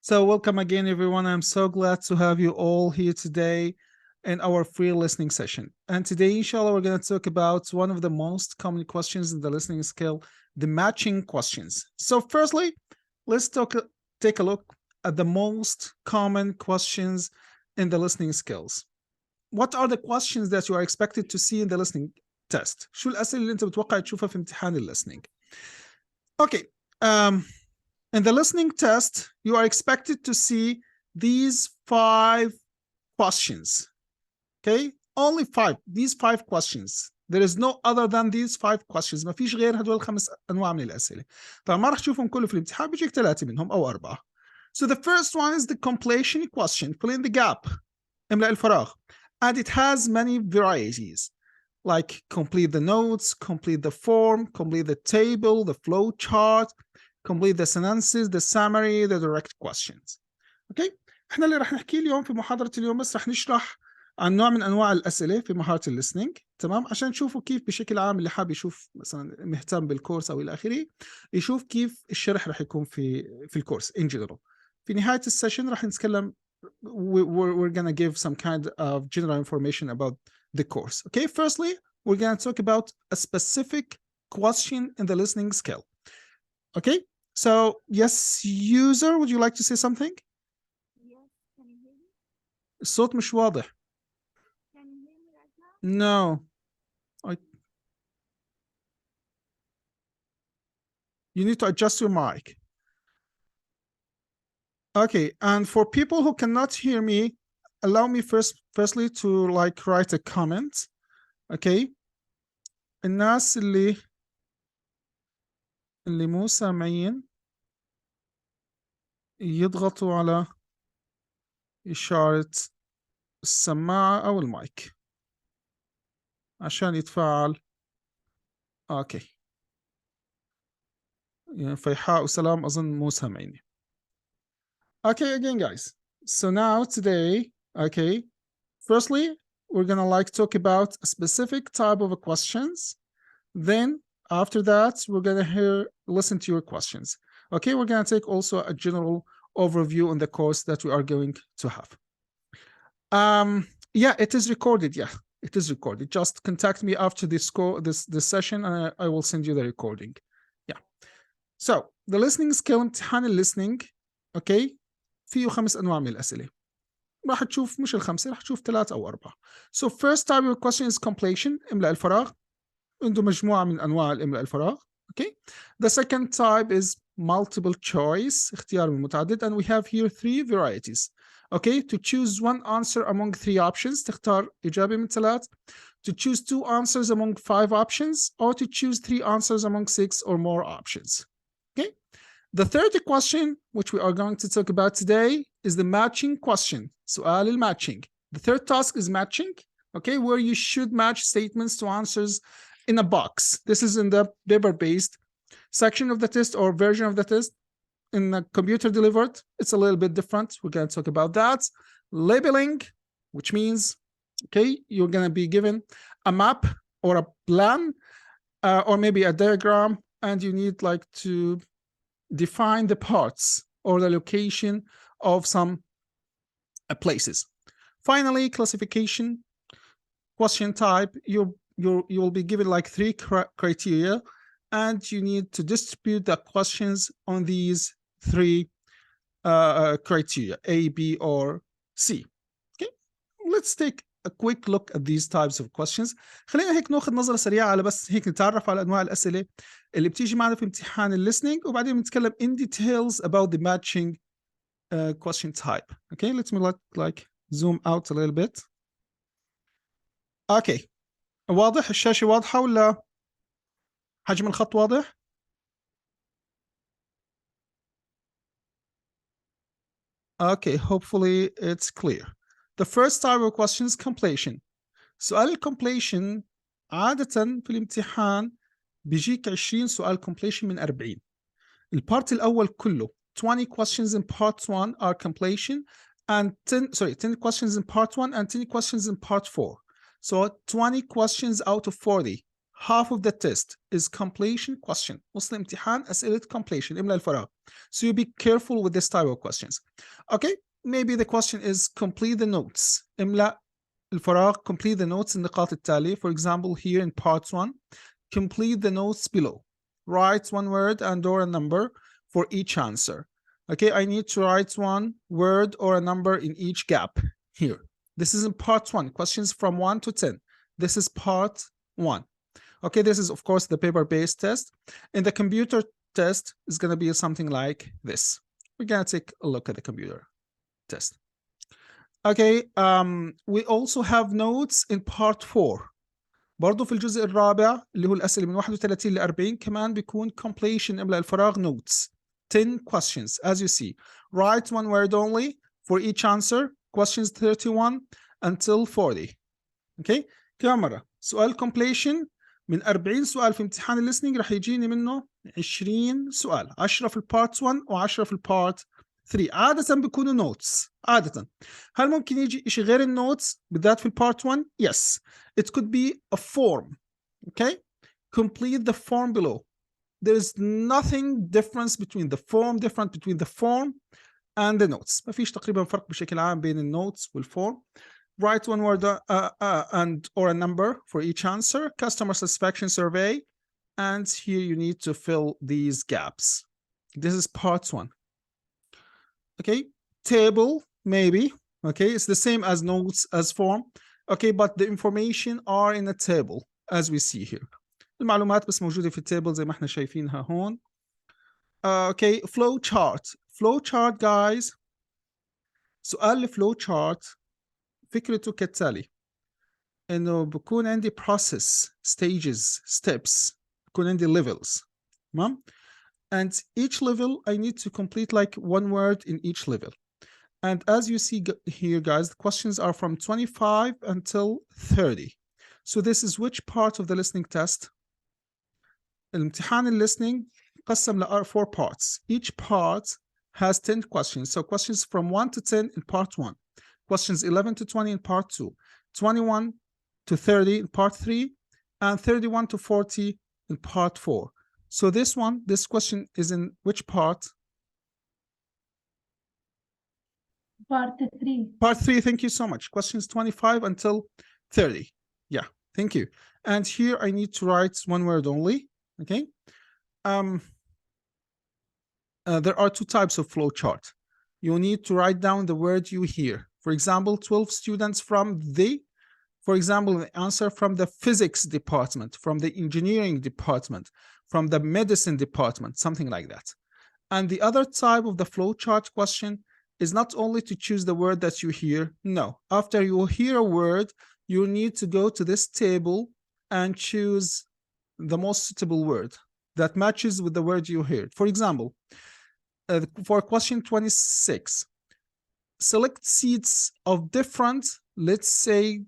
So welcome again, everyone. I'm so glad to have you all here today in our free listening session. And today, inshallah, we're going to talk about one of the most common questions in the listening skill, the matching questions. So firstly, let's take a look at the most common questions in the listening skills. What are the questions that you are expected to see in the listening test? شو الأسئلة اللي أنت بتوقع تشوفها في امتحان listening? Okay. In the listening test, you are expected to see these 5 questions. Okay? Only 5. These 5 questions. There is no other than these 5 questions. ما فيش غير هدول 5 أنواع من الأسئلة. طبعا ما راح تشوفهم كله في الامتحان، بيجيك 3 منهم أو 4. So the first one is the completion question. Fill in the gap. املأ الفراغ. And it has many varieties. Like complete the notes, complete the form, complete the table, the flow chart, complete the sentences, the summary, the direct questions. Okay? احنا اللي راح نحكي اليوم في محاضرة اليوم بس راح نشرح عن نوع من انواع الاسئله في مهاره الليسننج، تمام؟ عشان تشوفوا كيف بشكل عام اللي حاب يشوف مثلا مهتم بالكورس او الى اخره يشوف كيف الشرح راح يكون في الكورس in general. في نهايه السيشن راح نتكلم we're gonna give some kind of general information about the course. Okay, firstly, we're gonna talk about a specific question in the listening skill. Okay, so yes, user, would you like to say something? Yes, can you hear me? الصوت مش واضح. Can you hear me right now? No. You need to adjust your mic. Okay, and for people who cannot hear me, allow me firstly to like write a comment. Okay. الناس اللي مو سامعين يضغطوا على إشارة السماعة أو المايك عشان يتفاعل. اوكي. يعني فيحاء وسلام أظن مو سامعيني. Okay, again, guys. So now today, okay, firstly, we're gonna like talk about a specific type of questions. Then after that, we're gonna listen to your questions. Okay, we're gonna take also a general overview on the course that we are going to have. Yeah, it is recorded. Yeah, it is recorded. Just contact me after this session, and I will send you the recording. Yeah. So the listening skill امتحان listening. Okay. فيه 5 أنواع من الأسئلة. راح تشوف مش ال5 راح تشوف 3 أو 4. So first type of question is completion. املأ الفراغ. عنده مجموعة من أنواع الإملاء الفراغ. Okay. The second type is multiple choice. اختيار من متعدد. And we have here 3 varieties. Okay. To choose one answer among 3 options. تختار إجابة من 3. To choose 2 answers among 5 options. Or to choose 3 answers among 6 or more options. Okay. The third question, which we are going to talk about today, is the matching question. سؤال الماتching. The third task is matching, okay, where you should match statements to answers in a box. This is in the paper-based section of the test or version of the test. In the computer delivered, it's a little bit different. We're going to talk about that. Labeling, which means, okay, you're going to be given a map or a plan or maybe a diagram, and you need like to define the parts or the location of some places. Finally, classification, question type, you will be given like 3 criteria, and you need to distribute the questions on these 3 criteria, A, B, or C. Okay, let's take a quick look at these types of questions. خلينا هيك ناخذ نظرة سريعة على بس هيك نتعرف على أنواع الأسئلة اللي بتيجي معنا في امتحان الليسننج، وبعدين بنتكلم in details about the matching question type. Okay, let me like zoom out a little bit. Okay, واضح الشاشة واضحة ولا حجم الخط واضح؟ Okay, hopefully it's clear. The first type of question is completion. سؤال completion عادة في الامتحان بيجيك 20 سؤال completion من 40. البارت الأول كله 20 questions in part 1 are completion and 10 questions in part 1 and 10 questions in part 4. So 20 questions out of 40. half of the test is completion question. نص الامتحان أسئلة completion إملاء الفراغ. So you be careful with this type of questions. Okay, maybe the question is complete the notes. إملاء الفراغ, complete the notes النقاط التالية. For example, here in part 1, complete the notes below. Write one word and or a number for each answer. Okay, I need to write one word or a number in each gap here. This is in part 1, questions from 1 to 10. This is part 1. Okay, this is of course the paper-based test. In the computer test is going to be something like this. We're going to take a look at the computer test. Okay, we also have notes in part 4. برضو في الجزء الرابع اللي هو الأسئلة من 31 ل 40 كمان بيكون completion إملاء الفراغ notes. 10 questions as you see. Write one word only for each answer. Questions 31 until 40. Okay, كمان مرة سؤال completion من 40 سؤال في امتحان الليسننج راح يجيني منه 20 سؤال، 10 في البارت 1 و10 في البارت 3. عادة بيكونوا نوتس. عادة هل ممكن يجي شيء غير النوتس بالذات في البارت 1؟ Yes, it could be a form. Okay, complete the form below. There is nothing difference between the form and the notes. ما فيش تقريبا فرق بشكل عام بين النوتس والform. Write one word and or a number for each answer. Customer satisfaction survey, and here you need to fill these gaps. This is part 1. Okay, table maybe. Okay, it's the same as notes as form. Okay, but the information are in a table as we see here. المعلومات بس موجودة في التابل زي ما احنا شايفينها هون. Okay, flow chart guys. سؤال الفلو chart فكرته كالتالي انه بكون عندي process stages steps، بكون عندي levels. تمام؟ And each level I need to complete like one word in each level. And as you see here guys, the questions are from 25 until 30. So this is which part of the listening test? الامتحان listening قسم ل 4 parts. Each part has 10 questions. So questions from 1 to 10 in part 1. Questions 11 to 20 in part 2. 21 to 30 in part 3. And 31 to 40 in part 4. So this question is in which part? Part 3. Part 3, thank you so much. Questions 25 until 30. Yeah, thank you. And here I need to write one word only. Okay. There are 2 types of flow chart. You need to write down the word you hear. For example, 12 students from the, for example, the answer from the physics department, from the engineering department, from the medicine department, something like that. And the other type of the flow chart question is not only to choose the word that you hear. No, after you hear a word, you need to go to this table and choose the most suitable word that matches with the word you heard. For example, for question 26, select seats of different, let's say,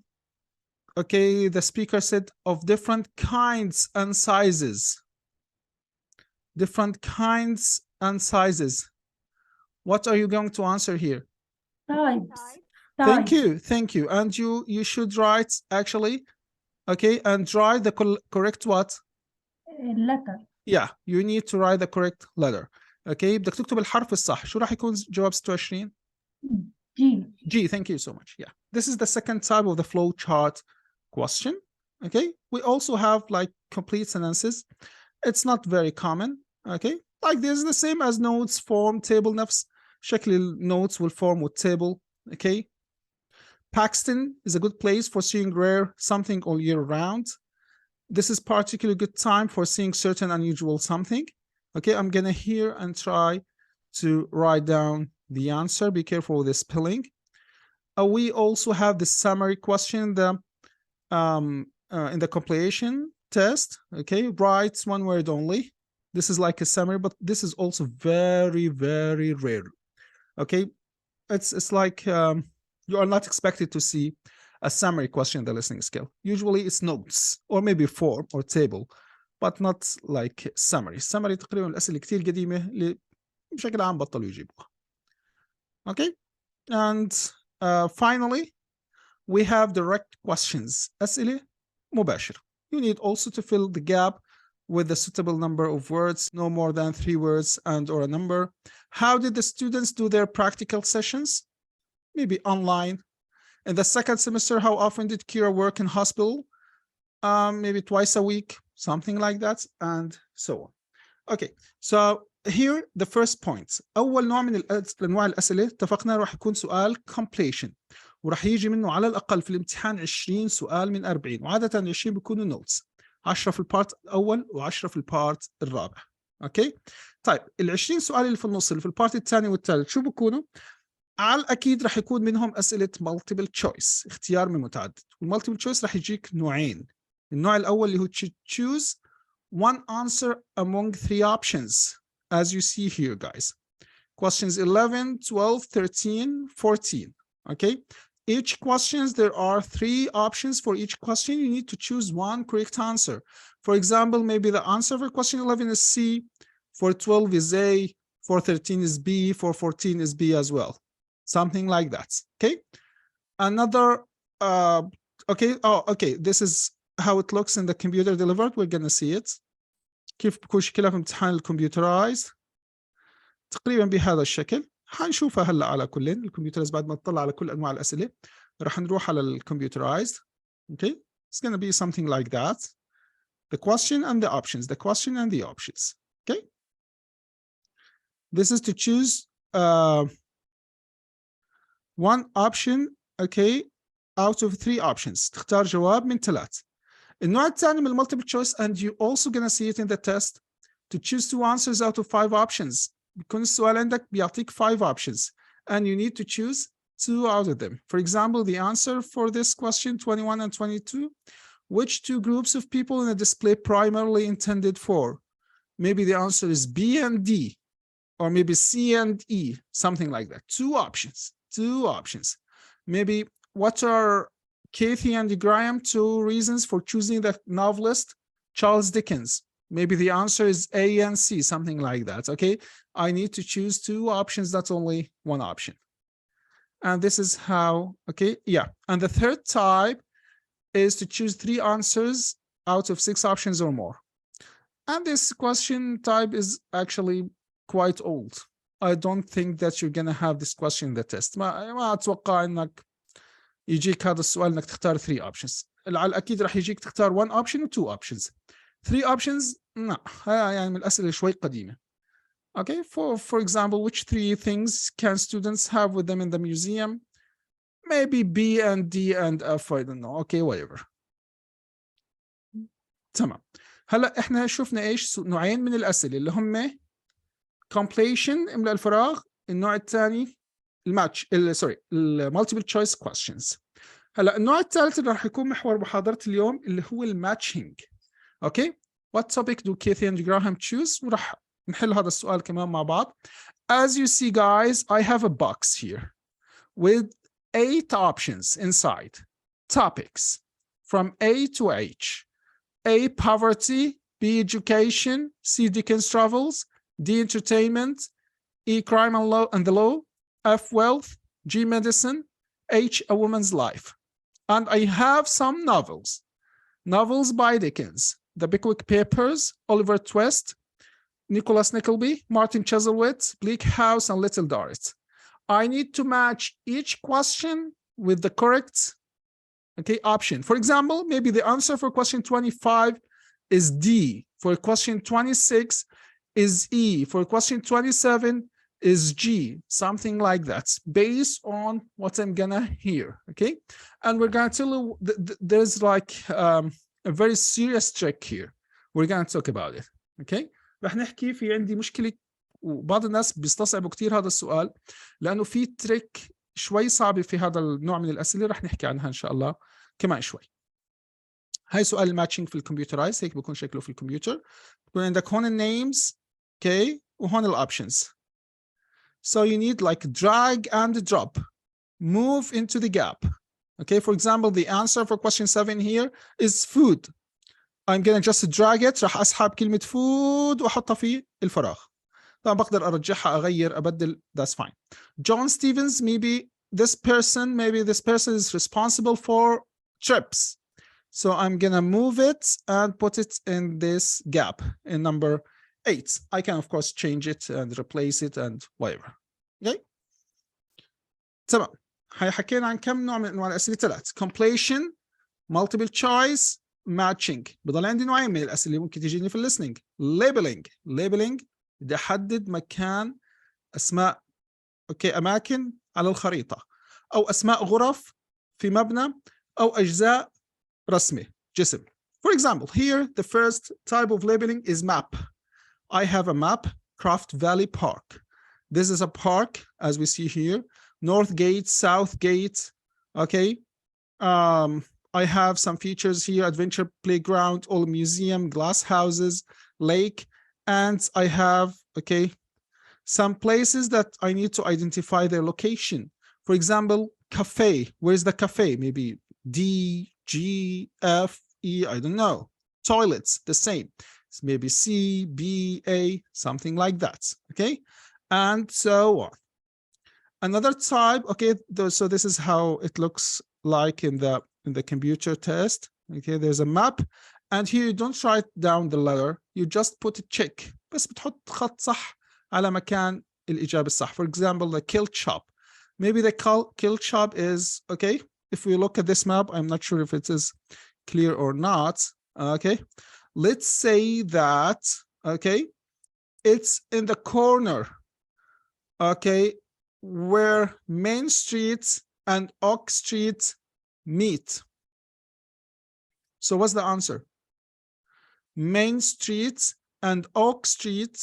okay, the speaker said of different kinds and sizes. Different kinds and sizes. What are you going to answer here? Types. Thank you. And you should write actually, okay, and write the correct what? Letter. Yeah, you need to write the correct letter. Okay, بدك تكتب الحرف الصح. شو راح يكون جواب 26؟ G, thank you so much. Yeah, this is the second type of the flow chart question. Okay, we also have like complete sentences. It's not very common. Okay, like this is the same as notes, form, table. نفس شكل النوتس والform والtable. Okay, Paxton is a good place for seeing rare something all year round. This is particularly good time for seeing certain unusual something. Okay, I'm gonna hear and try to write down the answer. Be careful with the spelling. We also have the summary question in the completion test. Okay, write one word only. This is like a summary, but this is also very, very rare. Okay, it's like you are not expected to see a summary question in the listening skill. Usually it's notes or maybe form or table, but not like summary. Summary تقريبا الأسئلة كتير قديمة اللي بشكل عام بطلوا يجيبوها. Okay, and finally we have direct questions. أسئلة مباشرة. You need also to fill the gap with the suitable number of words, no more than 3 words and or a number. How did the students do their practical sessions? Maybe online. In the second semester, how often did Kira work in hospital? Maybe twice a week, something like that, and so on. Okay, so here the first point. أول نوع من أنواع الأسئلة اتفقنا راح يكون سؤال completion، وراح يجي منه على الأقل في الامتحان 20 سؤال من 40، وعادة 20 بيكونوا notes، 10 في البارت الأول و10 في البارت الرابع. أوكي؟ طيب ال 20 سؤال اللي في النص اللي في البارت الثاني والثالث شو بيكونوا؟ على الأكيد راح يكون منهم أسئلة multiple choice، اختيار من متعدد، والمالتيبل choice راح يجيك نوعين. النوع الأول اللي هو choose one answer among 3 options as you see here guys. Questions 11, 12, 13, 14. Okay, each questions there are 3 options for each question. You need to choose one correct answer. For example, maybe the answer for question 11 is C, for 12 is A, for 13 is B, for 14 is B as well. Something like that. Okay, another okay, this is how it looks in the computer delivered. We're gonna see it. كيف بكون شكلها في امتحان الكمبيوترايز تقريبا بهذا الشكل. حنشوفها هلا على كل الكمبيوترايز بعد ما نطلع على كل انواع الاسئله راح نروح على الكمبيوترايز. Okay, it's going to be something like that. The question and the options, the question and the options. Okay, this is to choose one option. Okay, out of 3 options. تختار جواب من 3. النوع الثاني من multiple choice, and you also gonna see it in the test, to choose 2 answers out of 5 options. بيكون السؤال عندك بيعطيك 5 options and you need to choose 2 out of them. For example, the answer for this question 21 and 22, which 2 groups of people in a display primarily intended for? Maybe the answer is B and D, or maybe C and E, something like that. 2 options, 2 options. Maybe what are Kathy and Graham 2 reasons for choosing the novelist Charles Dickens? Maybe the answer is A and C, something like that. Okay, I need to choose 2 options. That's only 1 option. And this is how, okay, yeah. And the third type is to choose 3 answers out of 6 options or more. And this question type is actually quite old. I don't think that you're gonna have this question in the test. ما أتوقع إنك يجيك هذا السؤال إنك تختار 3 options. على الأكيد راح يجيك تختار 1 option و 2 options. 3 options لا، يعني من الأسئلة شوي قديمة. Okay, for example, which 3 things can students have with them in the museum? Maybe B and D and F, I don't know. Okay, whatever. تمام. هلا احنا شفنا ايش نوعين من الأسئلة اللي هم completion املأ الفراغ، النوع الثاني الماتش multiple choice questions. هلا النوع الثالث اللي راح يكون محور محاضرة اليوم اللي هو الماتشنج. Okay, what topic do Kathy and Graham choose? وراح نحل هذا السؤال كمان مع بعض. As you see guys, I have a box here with 8 options inside. Topics from A to H. A, poverty. B, education. C, Dickens travels. D, entertainment. E, crime and the law. F, wealth. G, medicine. H, a woman's life. And I have some novels. Novels by Dickens. The Pickwick Papers, Oliver Twist, Nicholas Nickleby, Martin Chuzzlewit, Bleak House, and Little Dorrit. I need to match each question with the correct option. For example, maybe the answer for question 25 is D. For question 26 is E. For question 27 is G. Something like that, based on what I'm gonna hear. Okay, and we're gonna tell you there's like a very serious trick here. We're gonna talk about it. Okay, رح نحكي في عندي مشكلة وبعض الناس بيستصعبوا كتير هذا السؤال لأنه في تريك شوي صعبة في هذا النوع من الأسئلة رح نحكي عنها إن شاء الله كمان شوي. هاي سؤال الماتشنج في الكمبيوترايز هيك بيكون شكله في الكمبيوتر. بيكون عندك هون النيمز okay وهون الأوبشنز. So you need like drag and drop, move into the gap. Okay, for example, the answer for question 7 here is food. I'm gonna just drag it. راح أسحب كلمة food وأحطها في الفراغ. طبعا بقدر أرجعها أغير أبدل. That's fine. John Stevens, maybe this person is responsible for trips. So I'm gonna move it and put it in this gap in number 8. I can of course change it and replace it and whatever. Okay. تمام. حكينا عن كم نوع من انواع الاسئله؟ 3. completion, multiple choice, matching. بضل عندي نوعين من الاسئله اللي ممكن تجيني في الليسننج. labeling بدي احدد مكان اسماء اماكن على الخريطه، او اسماء غرف في مبنى، او اجزاء رسمه جسم. For example, here the first type of labeling is map. I have a map, Craft Valley Park. This is a park, as we see here. North Gate, South Gate. Okay. I have some features here: adventure playground, old museum, glass houses, lake, and I have some places that I need to identify their location. For example, cafe. Where's the cafe? Maybe D, G, F, E, I don't know. Toilets, the same. It's maybe C, B, A, something like that. Okay, and so on. Another type. Okay, so this is how it looks like in the computer test. Okay, there's a map, and here you don't write down the letter. You just put a check. بس بتحط خط صح على مكان الإجابة الصح. For example, the kilt shop. Maybe the kilt shop is okay. If we look at this map, I'm not sure if it is clear or not. Okay, let's say that it's in the corner. Okay, where Main Street and Oak Street meet. So what's the answer? Main Street and Oak Street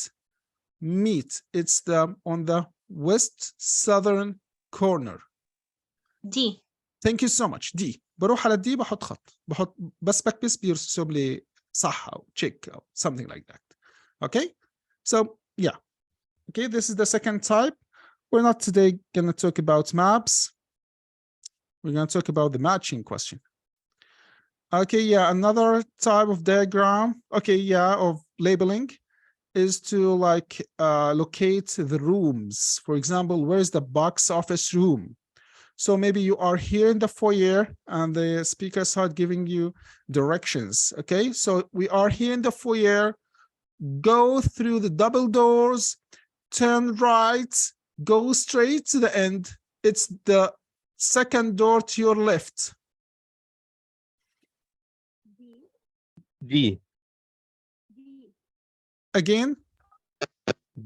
meet. It's on the west southern corner. D. Thank you so much. D. بروح على D بحط خط، بحط بس بكبس بيرسم لي صح أو check أو something like that. Okay. So yeah. Okay. This is the second type. We're not today going to talk about maps. We're going to talk about the matching question. Okay, yeah, another type of diagram, of labeling is to locate the rooms. For example, where's the box office room? So maybe you are here in the foyer and the speaker start giving you directions. Okay, so we are here in the foyer. Go through the double doors, turn right, go straight to the end. It's the second door to your left. D. Again?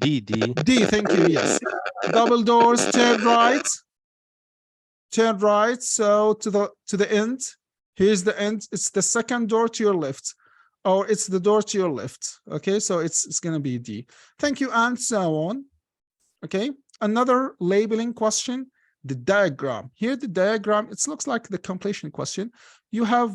D. D, thank you, yes. Double doors, turn right. Turn right, so to the end. Here's the end. It's the second door to your left. Or it's the door to your left. Okay, so it's gonna be D. Thank you, and so on. Okay, another labeling question, the diagram. Here the diagram, it looks like the completion question. You have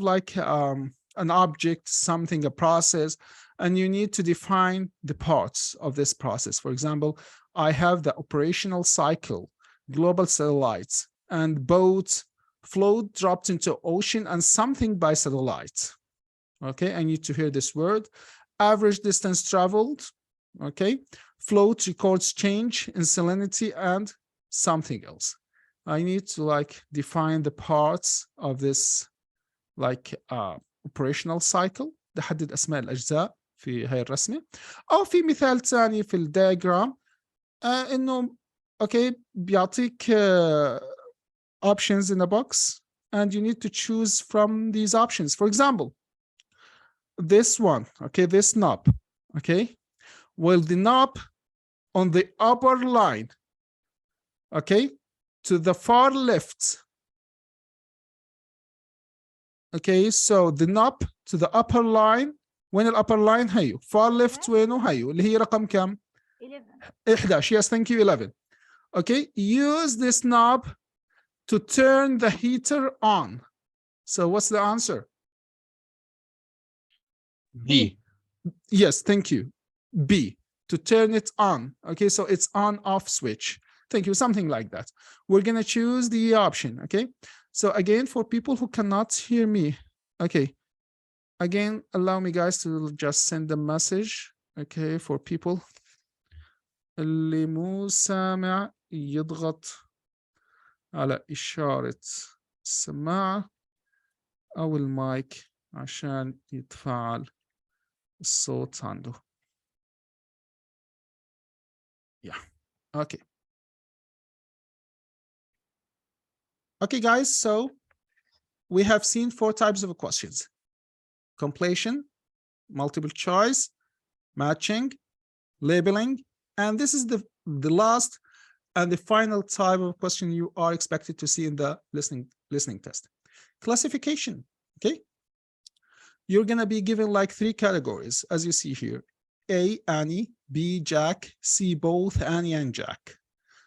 an object, something, a process, and you need to define the parts of this process. For example, I have the operational cycle, global satellites, and boats, float dropped into ocean, and something by satellite. Okay, I need to hear this word. Average distance traveled. Okay, float records change in salinity and something else. I need to define the parts of this operational cycle. نحدد اسماء الاجزاء في هاي الرسمه، او في مثال ثاني في الدياجرام انه بيعطيك options in a box and you need to choose from these options. For example, this one, this knob, well, the knob on the upper line, to the far left. So the knob to the upper line. وين الupper line؟ هيو. far left وينه؟ هيو اللي هي رقم كم؟ 11. Yes, thank you, 11. Use this knob to turn the heater on. So what's the answer? B. Yes, thank you. B, to turn it on. So it's on off switch. Thank you, something like that. We're gonna choose the option. So again, for people who cannot hear me, again, allow me guys to just send a message. For people اللي مو سامع يضغط على إشارة السماعة أو المايك عشان يتفاعل الصوت عنده. Yeah. Okay. Okay, guys. So we have seen 4 types of questions: completion, multiple choice, matching, labeling, and this is the last and the final type of question you are expected to see in the listening test. Classification. Okay. You're going to be given like 3 categories, as you see here: A, Annie; B, Jack; C, both Annie and Jack.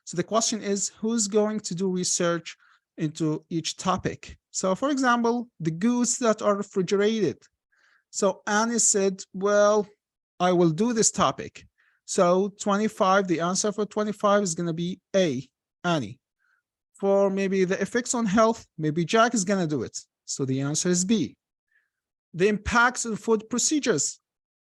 So the question is, who's going to do research into each topic? So for example, the goods that are refrigerated. So Annie said, well, I will do this topic. So 25, the answer for 25 is going to be A, Annie. For maybe the effects on health, maybe Jack is going to do it. So the answer is B. The impacts on food procedures,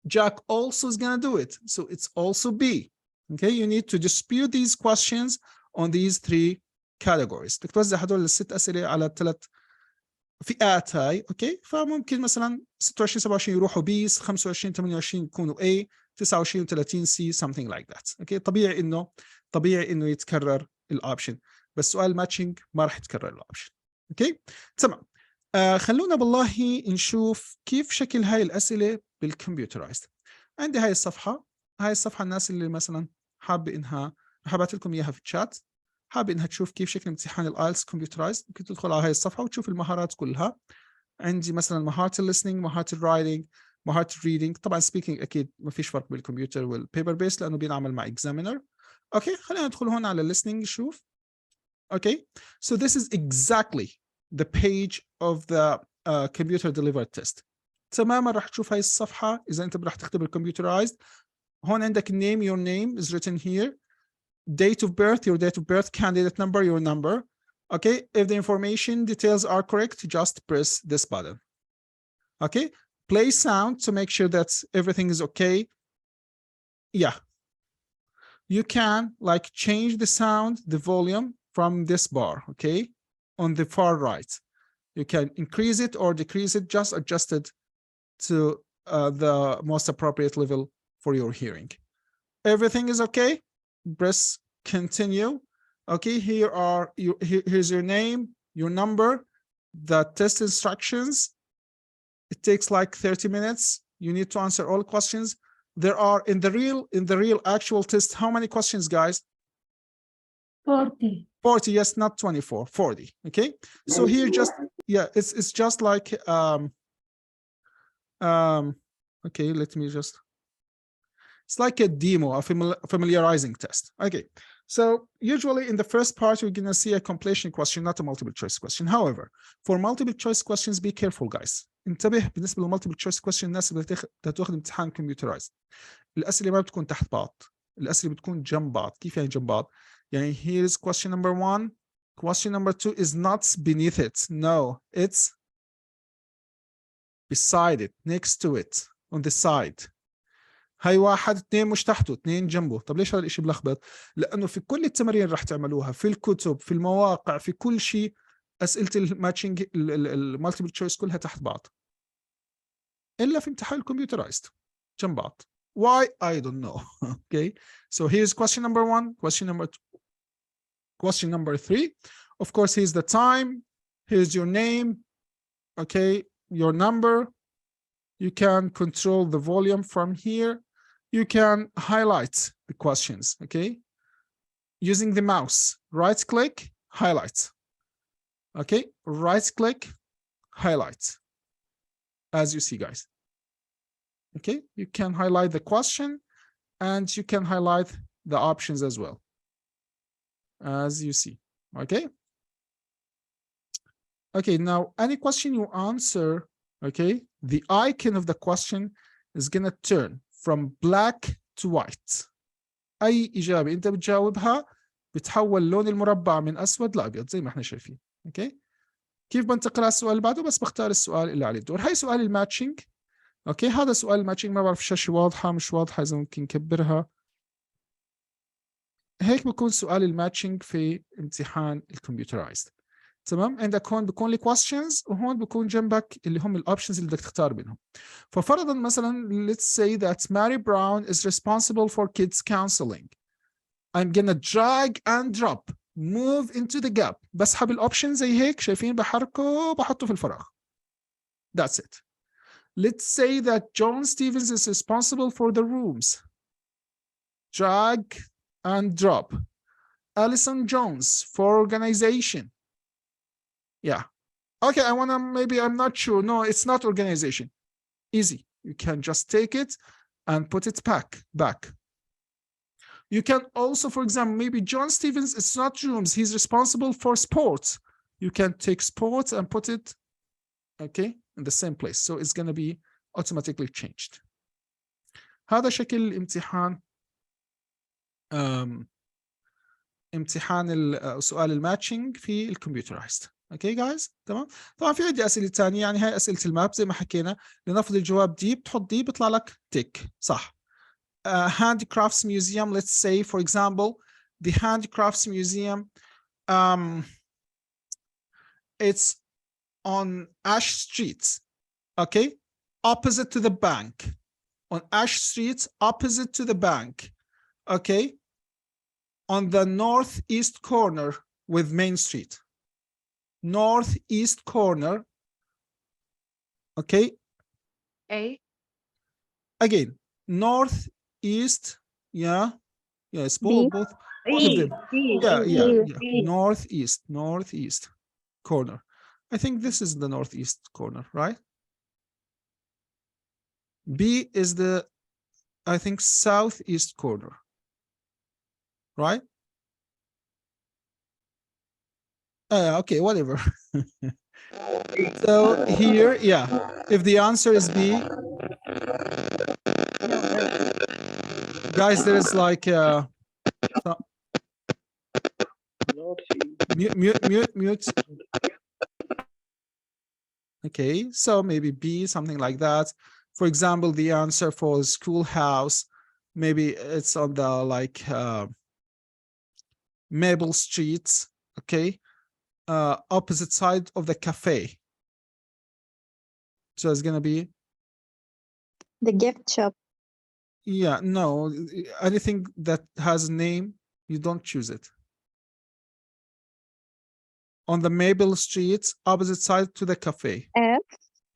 Jack also is going to do it. So it's also B. Okay, you need to dispute these questions on these 3 categories. تتوزع هدول ال6 أسئلة على 3 فئات هاي. اوكي، فممكن مثلا 26 27 يروحوا B، 25 28 يكونوا A، 29 30 C، something like that. اوكي، طبيعي انه يتكرر الاوبشن، بس سؤال ماتشنج ما راح يتكرر الاوبشن. اوكي تمام. خلونا بالله نشوف كيف شكل هاي الأسئلة بالكمبيوترايزد. عندي هاي الصفحة الناس اللي مثلا حابة إنها حابت لكم إياها في الشات، حابة إنها تشوف كيف شكل امتحان الآيلتس كمبيوترايزد، ممكن تدخل على هاي الصفحة وتشوف المهارات كلها. عندي مثلا مهارة الليسننج، مهارة الرايدنج، مهارة الريدنج. طبعا سبيكينج أكيد ما فيش فرق بالكمبيوتر والبيبر بيس لأنه بينعمل مع إكزامينر. أوكي، خلينا ندخل هون على الليسننج نشوف. أوكي، so this is exactly the page of the computer delivered test. تماما راح تشوف هاي الصفحة إذا أنت راح تختبر computerized. هون عندك name, your name is written here, date of birth, your date of birth, candidate number, your number. Okay, if the information details are correct, just press this button. Okay, play sound to make sure that everything is okay. Yeah, you can like change the sound, the volume from this bar. Okay, on the far right. You can increase it or decrease it, just adjust it to the most appropriate level for your hearing. Everything is okay. Press continue. Okay, here's your name, your number, the test instructions. It takes like 30 minutes. You need to answer all questions. There are in the real actual test, how many questions, guys? 40. 40, yes, not 24, 40. Okay, so here just it's just like okay, let me just, it's like a demo, a familiarizing test. Okay, so usually in the first part you're gonna see a completion question, not a multiple choice question. However, for multiple choice questions, be careful guys. انتبه بالنسبه للمالتيبل تشويس كويستشن، الناس اللي بتاخذ امتحان كمبيوترايز، الاسئله ما بتكون تحت بعض، الاسئله بتكون جنب بعض. كيف يعني جنب بعض؟ يعني here is question number 1, question number 2 is not beneath it, no, it's beside it, next to it, on the side. هاي 1 2 مش تحته، 2 جنبه. طب ليش هذا الشيء بلخبط؟ لانه في كل التمارين راح تعملوها، في الكتب، في المواقع، في كل شيء، اسئله الماتشنج المالتيبل تشويس كلها تحت بعض، الا في امتحان الكمبيوترايزد جنب بعض. Why? I don't know. Okay, so here's question number 1, question number 2, question number 3. Of course, here's the time, here's your name, okay, your number. You can control the volume from here. You can highlight the questions, okay, using the mouse. Right click, highlight. Okay, right click, highlight, as you see, guys. Okay, you can highlight the question and you can highlight the options as well, as you see. Okay, okay, now any question you answer, okay, the icon of the question is gonna turn from black to white. اي اجابه انت بتجاوبها بتحول لون المربع من اسود لابيض زي ما احنا شايفين. اوكي، كيف بنتقل على السؤال اللي بعده؟ بس بختار السؤال اللي عليه الدور. هاي سؤال الماتشنج. اوكي، هذا سؤال الماتشنج. ما بعرف الشاشه واضحه مش واضحه، اذا ممكن نكبرها. هيك بكون سؤال الماتشنج في امتحان الكمبيوترايزد. تمام؟ عندك هون بيكون لي questions وهون بيكون جنبك اللي هم الاوبشنز اللي بدك تختار بينهم. ففرضا مثلا let's say that Mary Brown is responsible for kids counseling. I'm gonna drag and drop, move into the gap. بسحب الاوبشن زي هيك، شايفين بحركه بحطه في الفراغ. That's it. Let's say that John Stevens is responsible for the rooms. Drag and drop. Alison Jones for organization. Yeah. Okay, I wanna, maybe I'm not sure. No, it's not organization. Easy. You can just take it and put it back. You can also, for example, maybe John Stevens, it's not rooms. He's responsible for sports. You can take sports and put it, okay, in the same place. So it's going to be automatically changed. هذا شكل الامتحان امتحان سؤال الماتشنج في الكمبيوترايزد. اوكي جايز، تمام. طبعا في عندي اسئله ثانيه، يعني هاي اسئله الماب زي ما حكينا، لنفرض الجواب دي بتحط دي بيطلع لك تيك، صح. Handicrafts museum, let's say for example the handicrafts museum, it's on Ash Street, okay, opposite to the bank, on Ash Street opposite to the bank, okay, on the northeast corner with Main Street, northeast corner, okay. Again, northeast, yeah, it's both of them. Yeah. Northeast corner. I think this is the northeast corner, right? B is the, I think, southeast corner, right? Okay, whatever. So here, yeah, if the answer is B, guys, there is like mute. Okay, so maybe B, something like that. For example, the answer for schoolhouse, maybe it's on the like Maple Street, okay, opposite side of the cafe. So it's gonna be the gift shop. Yeah, no, anything that has a name, you don't choose it. On the Maple Street, opposite side to the cafe.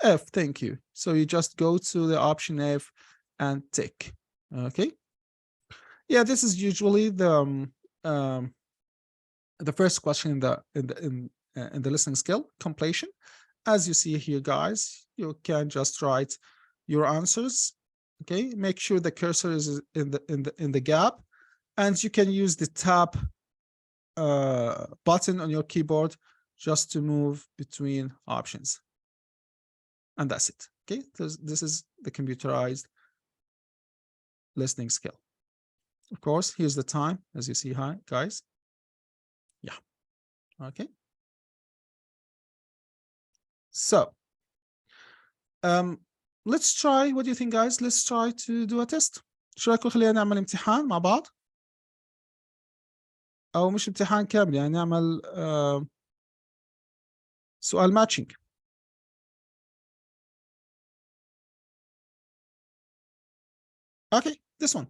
F, thank you. So you just go to the option F and tick. Okay. Yeah, this is usually the first question in the listening skill completion. As you see here, guys, you can just write your answers. Okay, make sure the cursor is in the gap, and you can use the tab button on your keyboard just to move between options, and that's it. Okay, this is the computerized listening skill. Of course, here's the time, as you see. Hi guys. Yeah. Okay. So let's try. What do you think, guys? Let's try to do a test. شو رايكم خلينا نعمل امتحان مع بعض؟ او مش امتحان كامل، يعني نعمل سؤال ماتشنج. اوكي، this one.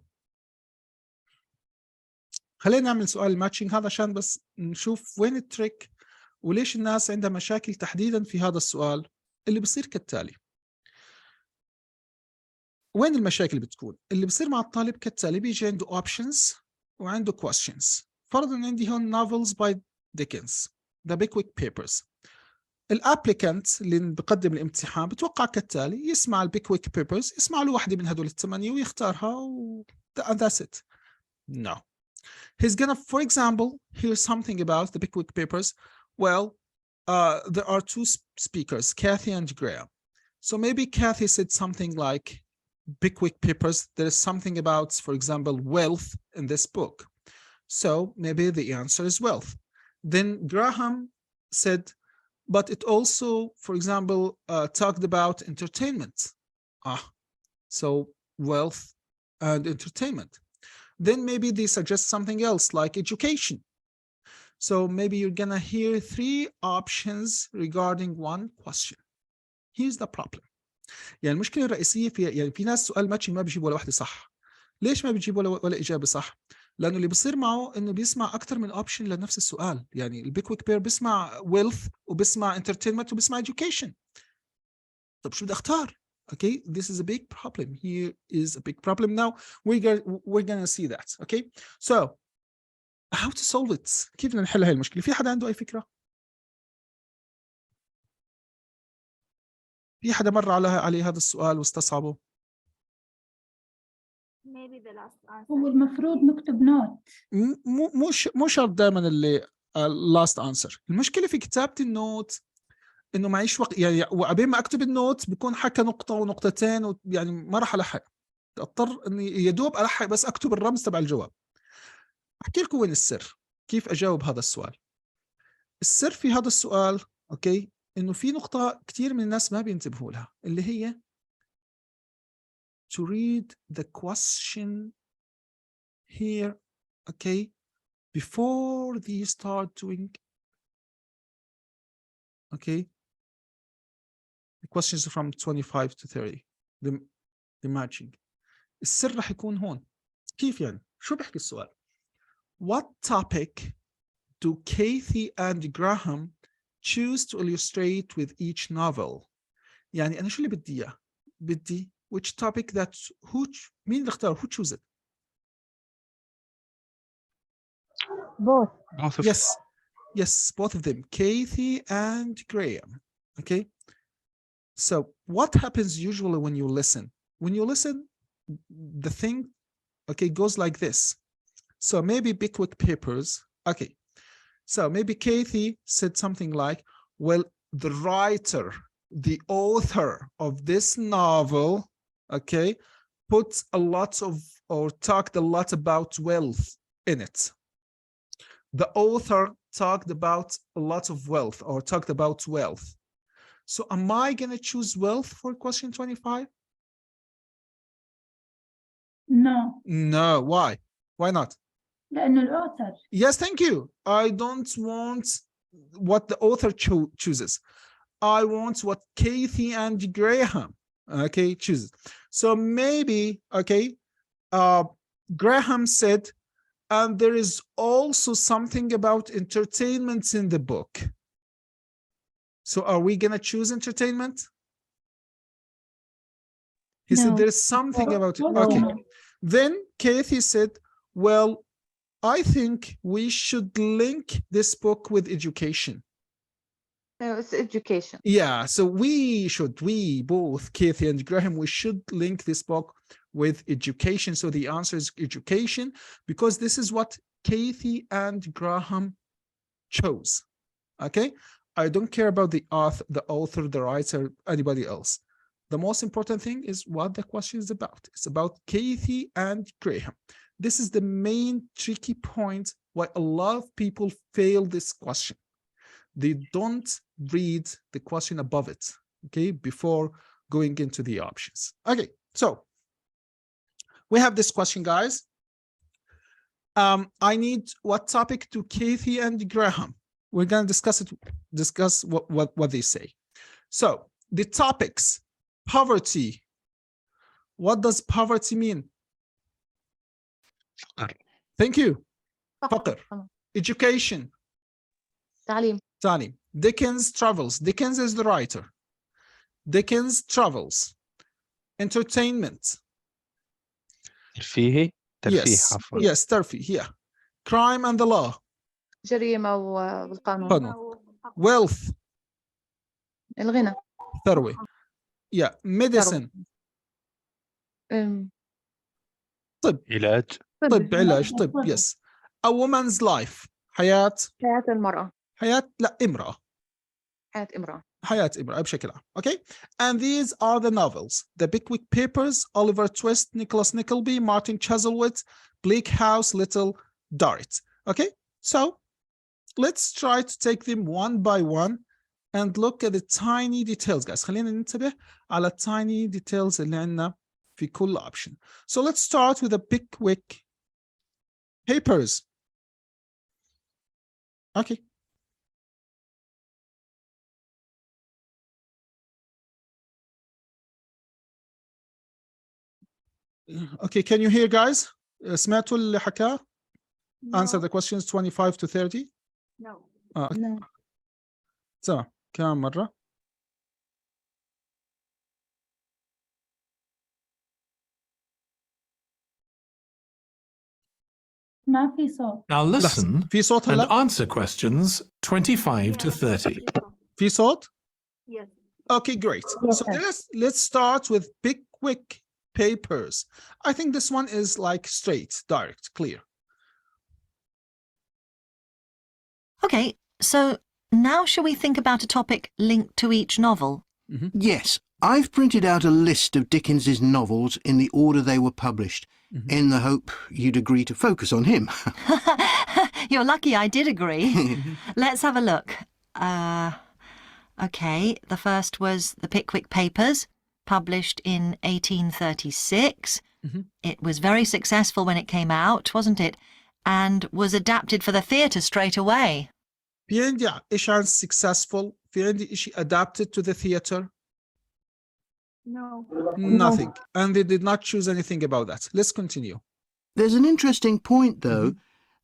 خلينا نعمل سؤال الماتشنج هذا عشان بس نشوف وين التريك وليش الناس عندها مشاكل تحديدا في هذا السؤال. اللي بصير كالتالي. وين المشاكل بتكون؟ اللي بصير مع الطالب كالتالي، بيجي عنده options وعنده questions. فرضا عندي هون novels by Dickens, the Pickwick Papers. الابليكانت اللي بقدم الامتحان بتوقع كالتالي، يسمع البيكويك بيبرز، يسمع له واحدة من هدول الثمانية ويختارها and that's it. No. He's gonna, for example, hear something about the Pickwick Papers. Well, there are two speakers, Kathy and Graham. So maybe Kathy said something like Pickwick Papers. There is something about, for example, wealth in this book. So maybe the answer is wealth. Then Graham said, but it also, for example, talked about entertainment. So wealth and entertainment. Then maybe they suggest something else like education. So maybe you're gonna hear 3 options regarding one question. Here's the problem. يعني المشكلة الرئيسية في ناس سؤال ماتشنج ما بيجيب ولا واحدة صح. ليش ما بيجيب ولا إجابة صح؟ لأنه اللي بيصير معه إنه بيسمع أكثر من اوبشن لنفس السؤال. يعني البيكويك بير بيسمع wealth وبيسمع entertainment وبيسمع education. طب شو بدي أختار؟ Okay, this is a big problem. Here is a big problem. Now we're gonna see that. Okay, so how to solve it? كيف بدنا نحل هاي المشكلة؟ في حدا عنده أي فكرة؟ في حدا مر عليه هذا السؤال واستصعبه؟ Maybe the last answer. هو المفروض نكتب نوت. مو شرط دائما اللي last answer. المشكلة في كتابة النوت إنه معيش وقت، يعني وقبل ما أكتب النوت بكون حكى نقطة ونقطتين يعني ما راح ألحق. أضطر إني يا دوب ألحق بس أكتب الرمز تبع الجواب. أحكي لكم وين السر، كيف أجاوب هذا السؤال. السر في هذا السؤال أوكي إنه في نقطة كتير من الناس ما بينتبهوا لها، اللي هي to read the question here, okay, before they start doing, okay, the questions from 25 to 30, the matching. السر رح يكون هون. كيف يعني؟ شو بحكي السؤال؟ What topic do Kathy and Graham choose to illustrate with each novel? يعني أنا شو اللي بدي إياه؟ بدي which topic that مين اللي اختار؟ who choose it? Both. Both of Yes, both of them, Kathy and Graham. Okay. So what happens usually when you listen? When you listen, the thing, okay, goes like this. So maybe Pickwick Papers. Okay. So maybe Kathy said something like, well, the writer, the author of this novel, okay, puts a lot of, or talked a lot about wealth in it. The author talked about a lot of wealth or talked about wealth. So am I going to choose wealth for question 25? No. No. Why? Why not? لأنه الأوثر. Yes, thank you. I don't want what the author chooses. I want what Kathy and Graham, okay, chooses. So maybe, okay, Graham said, and there is also something about entertainment in the book. So are we going to choose entertainment? He said No. there's something about it. No. Okay. Then Kathy said, well, I think we should link this book with education. No, it's education. Yeah, so we both, Kathy and Graham, we should link this book with education. So the answer is education, because this is what Kathy and Graham chose. Okay, I don't care about the author, the writer, anybody else. The most important thing is what the question is about. It's about Kathy and Graham. This is the main tricky point why a lot of people fail this question. They don't read the question above it, okay, before going into the options. Okay, so we have this question, guys. I need what topic to Kathy and Graham. We're going to discuss what they say. So the topics, poverty. What does poverty mean? فقر. Thank you. فقر. فقر. Education. تعليم. تعليم. Dickens travels. Dickens is the writer. Dickens travels. Entertainment. ترفيه عفوا. Yes, ترفيه. Yeah. Crime and the law. جريمة والقانون. قانون. Wealth. الغنى. ثروة. Yeah. Medicine. علاج. طب علاج. طب. Yes. A woman's life. حياة. حياة المرأة. لا امرأة. حياة امرأة. حياة امرأة بشكل عام. Okay. And these are the novels: The Pickwick Papers, Oliver Twist, Nicholas Nickleby, Martin Chuzzlewit, Bleak House, Little Dorrit. Okay. So let's try to take them one by one and look at the tiny details, guys. خلينا ننتبه على tiny details اللي عندنا في كل option. So let's start with the Pickwick Papers. Okay. Okay, can you hear guys? سمعتوا اللي حكاه? Answer the questions 25 to 30. No. Okay. No. تمام. كم مرة؟ ما في صوت. Now listen في صوت and هلا؟ answer questions 25 to 30. في صوت؟ Yes. Okay, great. Yes, So sir. let's start with Pickwick Papers. I think this one is like straight, direct, clear. Okay, so now shall we think about a topic linked to each novel? Yes, I've printed out a list of Dickens's novels in the order they were published, in the hope you'd agree to focus on him. You're lucky I did agree. Let's have a look. Okay, the first was The Pickwick Papers, published in 1836. It was very successful when it came out, wasn't it? And was adapted for the theatre straight away. في عندي إيش عن successful؟ في عندي إشي adapted to the theater? No. Nothing. And they did not choose anything about that. Let's continue. There's an interesting point, though,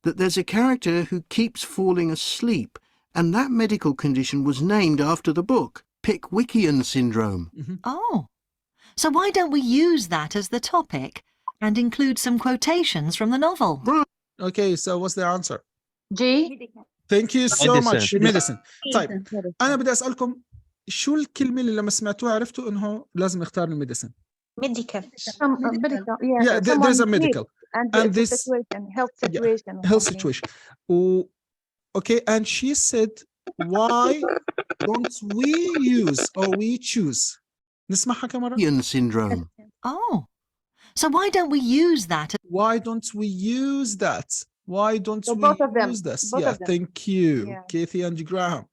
that there's a character who keeps falling asleep, and that medical condition was named after the book, Pickwickian syndrome. Oh, so why don't we use that as the topic and include some quotations from the novel? Okay, so what's the answer? G. Thank you so much. Medicine. طيب Medicine. أنا بدي أسألكم شو الكلمة اللي لما سمعتوها عرفتوا إنه لازم اختار الميديسن؟ Medical. Medical. Yeah. Yeah, there's a someone medical. sick And, And it's this- a situation, health situation. or Health something. situation. Okay, and she said, why don't we use or we choose? نسمعها كم مرة? Pickwickian syndrome. Oh, so why don't we use that? Why don't we use that? Why don't So we both of them. use this? Both Yeah, of them. thank you, Yeah. Kathy and Graham.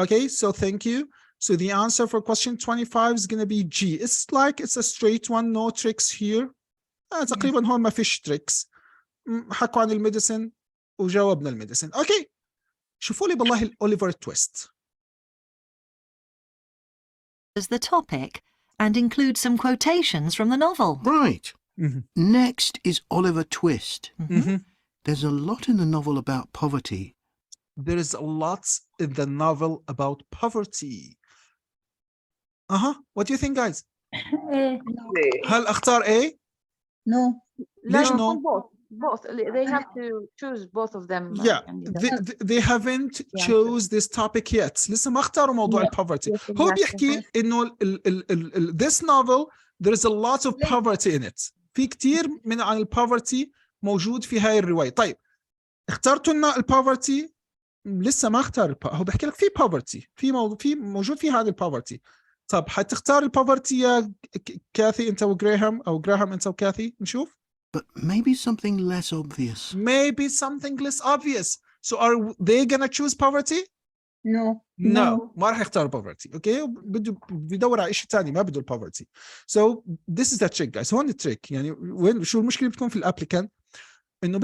Okay, so thank you. So the answer for question 25 is going to be G. It's like it's a straight one, no tricks here. تقريبا هون ما فيش tricks. حكوا عن الميديسن وجاوبنا الميديسن. Okay. شوفوا لي بالله الأوليفر تويست. As the topic and include some quotations from the novel. Right. Mhm. Next is Oliver Twist. Mhm. There's a lot in the novel about poverty. There is a lot in the novel about poverty. What do you think, guys? إيه. هل أختار A؟ No. ليش No, no? both. They have to choose both of them. Yeah, and they haven't Yeah. chose this topic yet. لسه ما اختاروا موضوع Yeah. poverty. Yes, هو exactly. بيحكي إنه this novel there is a lot of poverty in it. في كتير من عن poverty موجود في هاي الرواية. طيب اخترتوا لنا poverty لسه ما اختار هو بيحكي لك في poverty في موجود في هذا poverty. طب حتختار poverty يا كاثي انت وجراهام او جراهام انت وكاثي نشوف. But maybe something less obvious. Maybe something less obvious. So are they gonna choose poverty? No. No. ما راح يختار poverty. Okay. بده بيدور على شيء ثاني ما بده poverty. So this is the trick guys. هون التريك يعني وين شو المشكلة بتكون في الابليكانت انه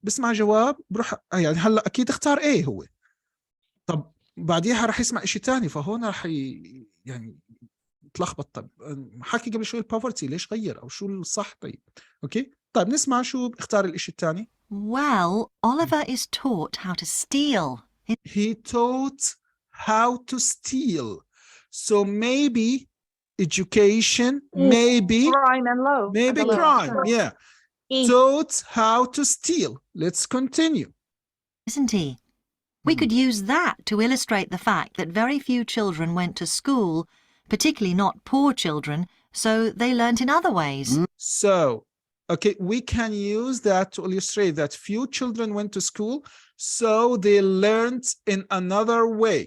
بسمع جواب بروح يعني هلا اكيد اختار A هو. طب بعديها راح يسمع شيء ثاني فهون راح يعني تلخبط. طب حكي قبل شوي البوفرتي ليش غير او شو الصح؟ طيب اوكي طيب نسمع شو اختار الاشي الثاني. Well, Oliver is taught how to steal. He taught how to steal. So maybe education, maybe crime and law. maybe And law. crime. Yeah. E. Taught how to steal. Let's continue. Isn't he? We could use that to illustrate the fact that very few children went to school, particularly not poor children, so they learnt in other ways. So, okay, we can use that to illustrate that few children went to school, so they learned in another way.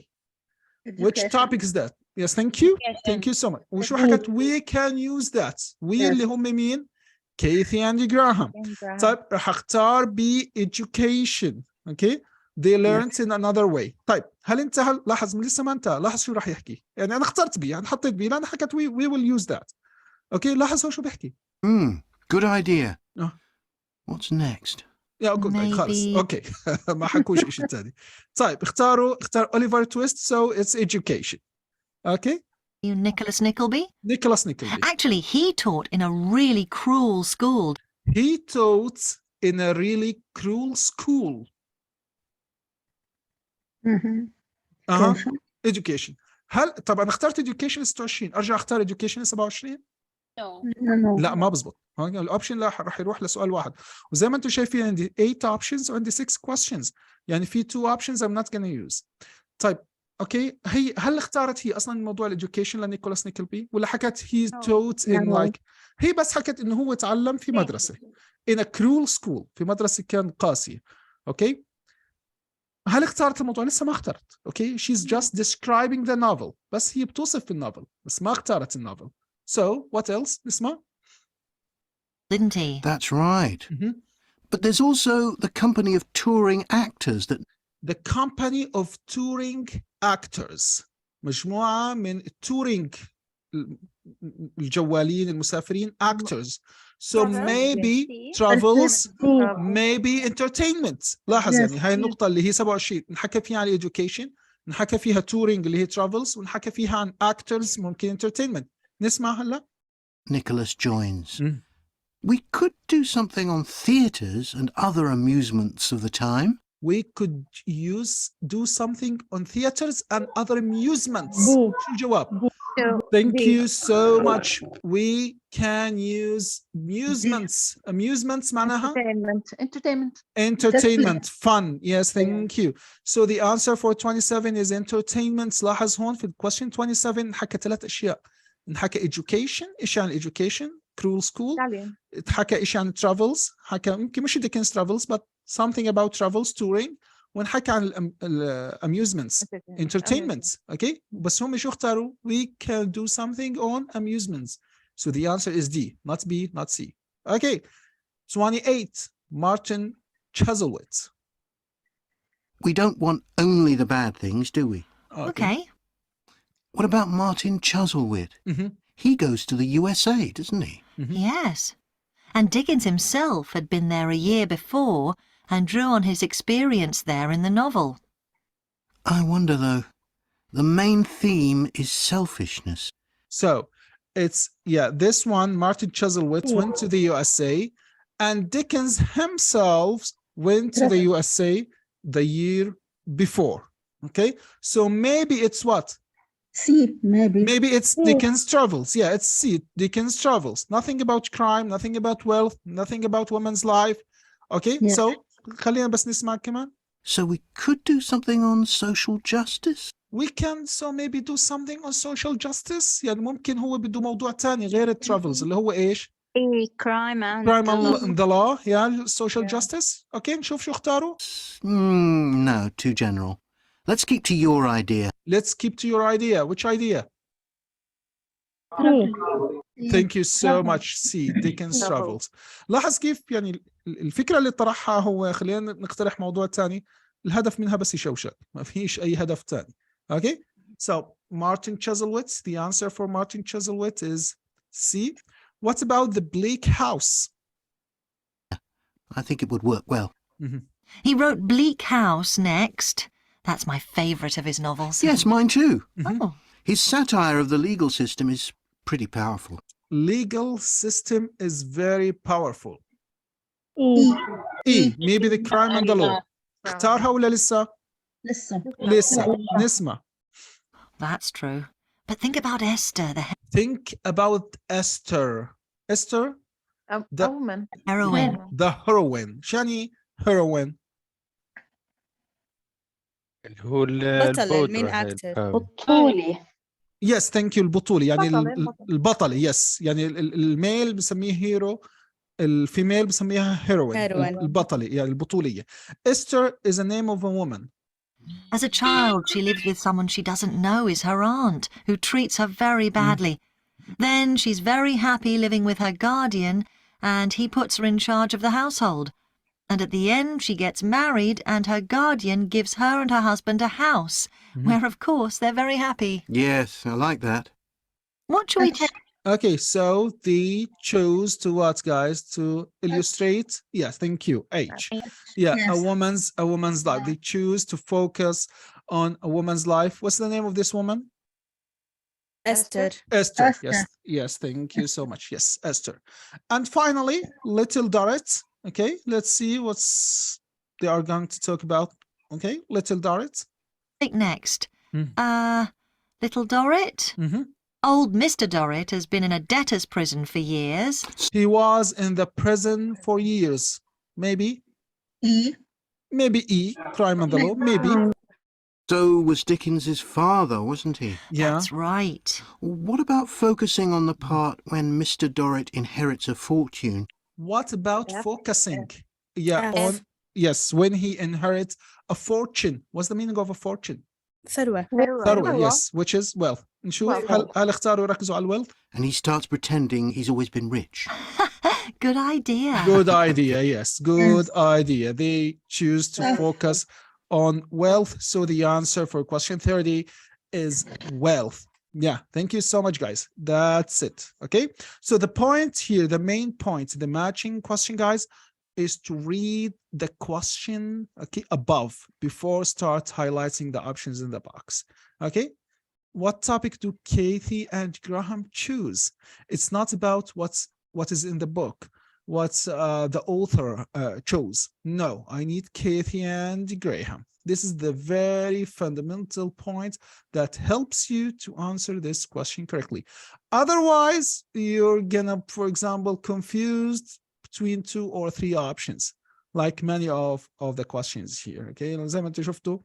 Which topic is that? Yes, thank you. Thank you so much. وشو حكت we can use that. We اللي هم مين؟ Kathy and Graham. طيب راح اختار B education. Okay. They learned in another way. طيب هل انتهى؟ لاحظ لسه ما انتهى. لاحظ شو راح يحكي. يعني انا اخترت بي يعني حطيت بي لان حكت we will use that. اوكي لاحظ هو شو بيحكي. Good idea. Oh. What's next? يا اوكي خلص Maybe- اوكي ما حكوش شيء ثاني. طيب اختار اوليفر تويست so it's education. Okay, You Nicholas Nickleby? Nicholas Nickleby. Actually, he taught in a really cruel school. He taught in a really cruel school. اها كيف؟ education. هل طب انا اخترت education 26 ارجع اختار education 27؟ No. لا ما بزبط. الاوبشن لا راح يروح لسؤال واحد، وزي ما انتم شايفين عندي 8 options وعندي 6 questions، يعني في 2 options I'm not gonna use. طيب اوكي، هل اختارت هي اصلا موضوع الeducation لنيكولاس نيكلبي ولا حكت he taught in No. like هي بس حكت انه هو تعلم في مدرسة in a cruel school، في مدرسة كان قاسية. اوكي، هل اختارت الموضوع؟ لسه ما اخترت. اوكي she's just describing the novel، بس هي بتوصف في النوفل بس ما اختارت النوفل. So what else نسمع؟ Didn't he? That's right. Mhm. But there's also the company of touring actors that The company of touring actors، مجموعة من touring الجوالين المسافرين actors. So maybe travels maybe entertainment. لاحظ Yes. يعني هاي النقطة اللي هي 27 نحكى فيها عن education، نحكى فيها touring اللي هي travels، ونحكى فيها عن actors ممكن entertainment. نسمع هلا؟ Nicholas joins. Mm. We could do something on theatres and other amusements of the time. We could do something on theaters and other amusements. D. شو الجواب؟ Thank D. you so much. We can use amusements. Amusements معناها entertainment, fun. Yes, thank you. So the answer for 27 is entertainment. لاحظ هون في question 27 نحكى 3 أشياء. نحكى education، إيش يعني education؟ cruel school. حكى إيش يعني travels، حكى يمكن مش Dickens travels but something about travels touring، ونحكى عن amusements entertainment. Okay، بس هم شو اختاروا؟ we can do something on amusements. So the answer is D, not B, not C. Okay, 28 Martin Chuzzlewit. We don't want only the bad things, do we? Okay. What about Martin Chuzzlewit? Mhm. He goes to the USA, doesn't he? Yes. And Dickens himself had been there a year before and drew on his experience there in the novel. I wonder, though. The main theme is selfishness. So it's, yeah, this one, Martin Chuzzlewit went to the USA, and Dickens himself went to the USA the year before. Okay, so maybe it's what? C, maybe. Maybe it's Dickens travels. Yeah, it's C, Dickens travels. Nothing about crime, nothing about wealth, nothing about women's life. Okay, Yeah. so خلينا بس نسمع كمان. So we could do something on social justice. We can so maybe do something on social justice. يعني ممكن هو بده موضوع تاني غير الترافلز اللي هو ايش؟ Crime and crime and the law. Yeah, social justice. Okay, نشوف شو اختاروا. No, too general. Let's keep to your idea. Let's keep to your idea. Which idea? 3. Thank you so much. C, Dickens travels. لاحظ كيف يعني الفكرة اللي طرحها هو خلينا نقترح موضوع تاني، الهدف منها بس يشوشك، ما فيش أي هدف تاني. Okay, so Martin Chuzzlewit, the answer for Martin Chuzzlewit is C. What about the Bleak House? I think it would work well. He wrote Bleak House next. That's my favourite of his novels. Yes, mine too. Oh, His satire of the legal system is pretty powerful. Legal system is very powerful. E. E, maybe the crime and the law. اختارها ولا لسه؟ لسه. نسمع. that's true. But think about Esther, the Think about Esther. Esther, A woman. heroine. the heroine. شو يعني heroine? اللي هو بطل المين البودرة هاي أكتر. بطولي. Yes, thank you. البطولة يعني بطلة. البطلة. Yes, يعني الميل بسميه هيرو، الفيميل بسميها heroine. البطلة يعني البطولية. Esther is a name of a woman. As a child, she lives with someone she doesn't know is her aunt, who treats her very badly. Then she's very happy living with her guardian, and he puts her in charge of the household. And at the end, she gets married, and her guardian gives her and her husband a house, where, of course, they're very happy. Yes, I like that. What shall we take Okay, so they chose to what, guys? To illustrate? Yes, thank you. H. Yeah, Yes. a woman's life. They choose to focus on a woman's life. What's the name of this woman? Esther. Esther. Esther. Yes, yes, thank you so much. Yes, Esther. And finally, Little Dorrit. Okay, let's see what's they are going to talk about. Okay, Little Dorrit. Think next. Hmm. Little Dorrit? Mhm. Old Mr. Dorrit has been in a debtor's prison for years. He was in the prison for years. Maybe, E. maybe E, crime and the law. Maybe, So was Dickens's father, wasn't he? yeah. That's right. What about focusing on the part when Mr. Dorrit inherits a fortune? What about F. focusing? Yeah, F. on yes, when he inherits a fortune. What's the meaning of a fortune? ثروة. ثروة, yes, which is wealth. نشوف هل اختاروا يركزوا على wealth? And he starts pretending he's always been rich. Good idea. Good idea, yes, good idea. They choose to focus on wealth. So the answer for question 30 is wealth. Yeah, thank you so much, guys. That's it. Okay, so the point here, the main point, the matching question, guys, is to read the question, okay, above before start highlighting the options in the box. Okay, what topic do Kathy and Graham choose? It's not about what is in the book, what the author chose. No, I need Kathy and Graham. This is the very fundamental point that helps you to answer this question correctly. Otherwise, you're gonna, for example, confused between 2 or 3 options, like many of the questions here. Okay, زي ما انتم شفتوا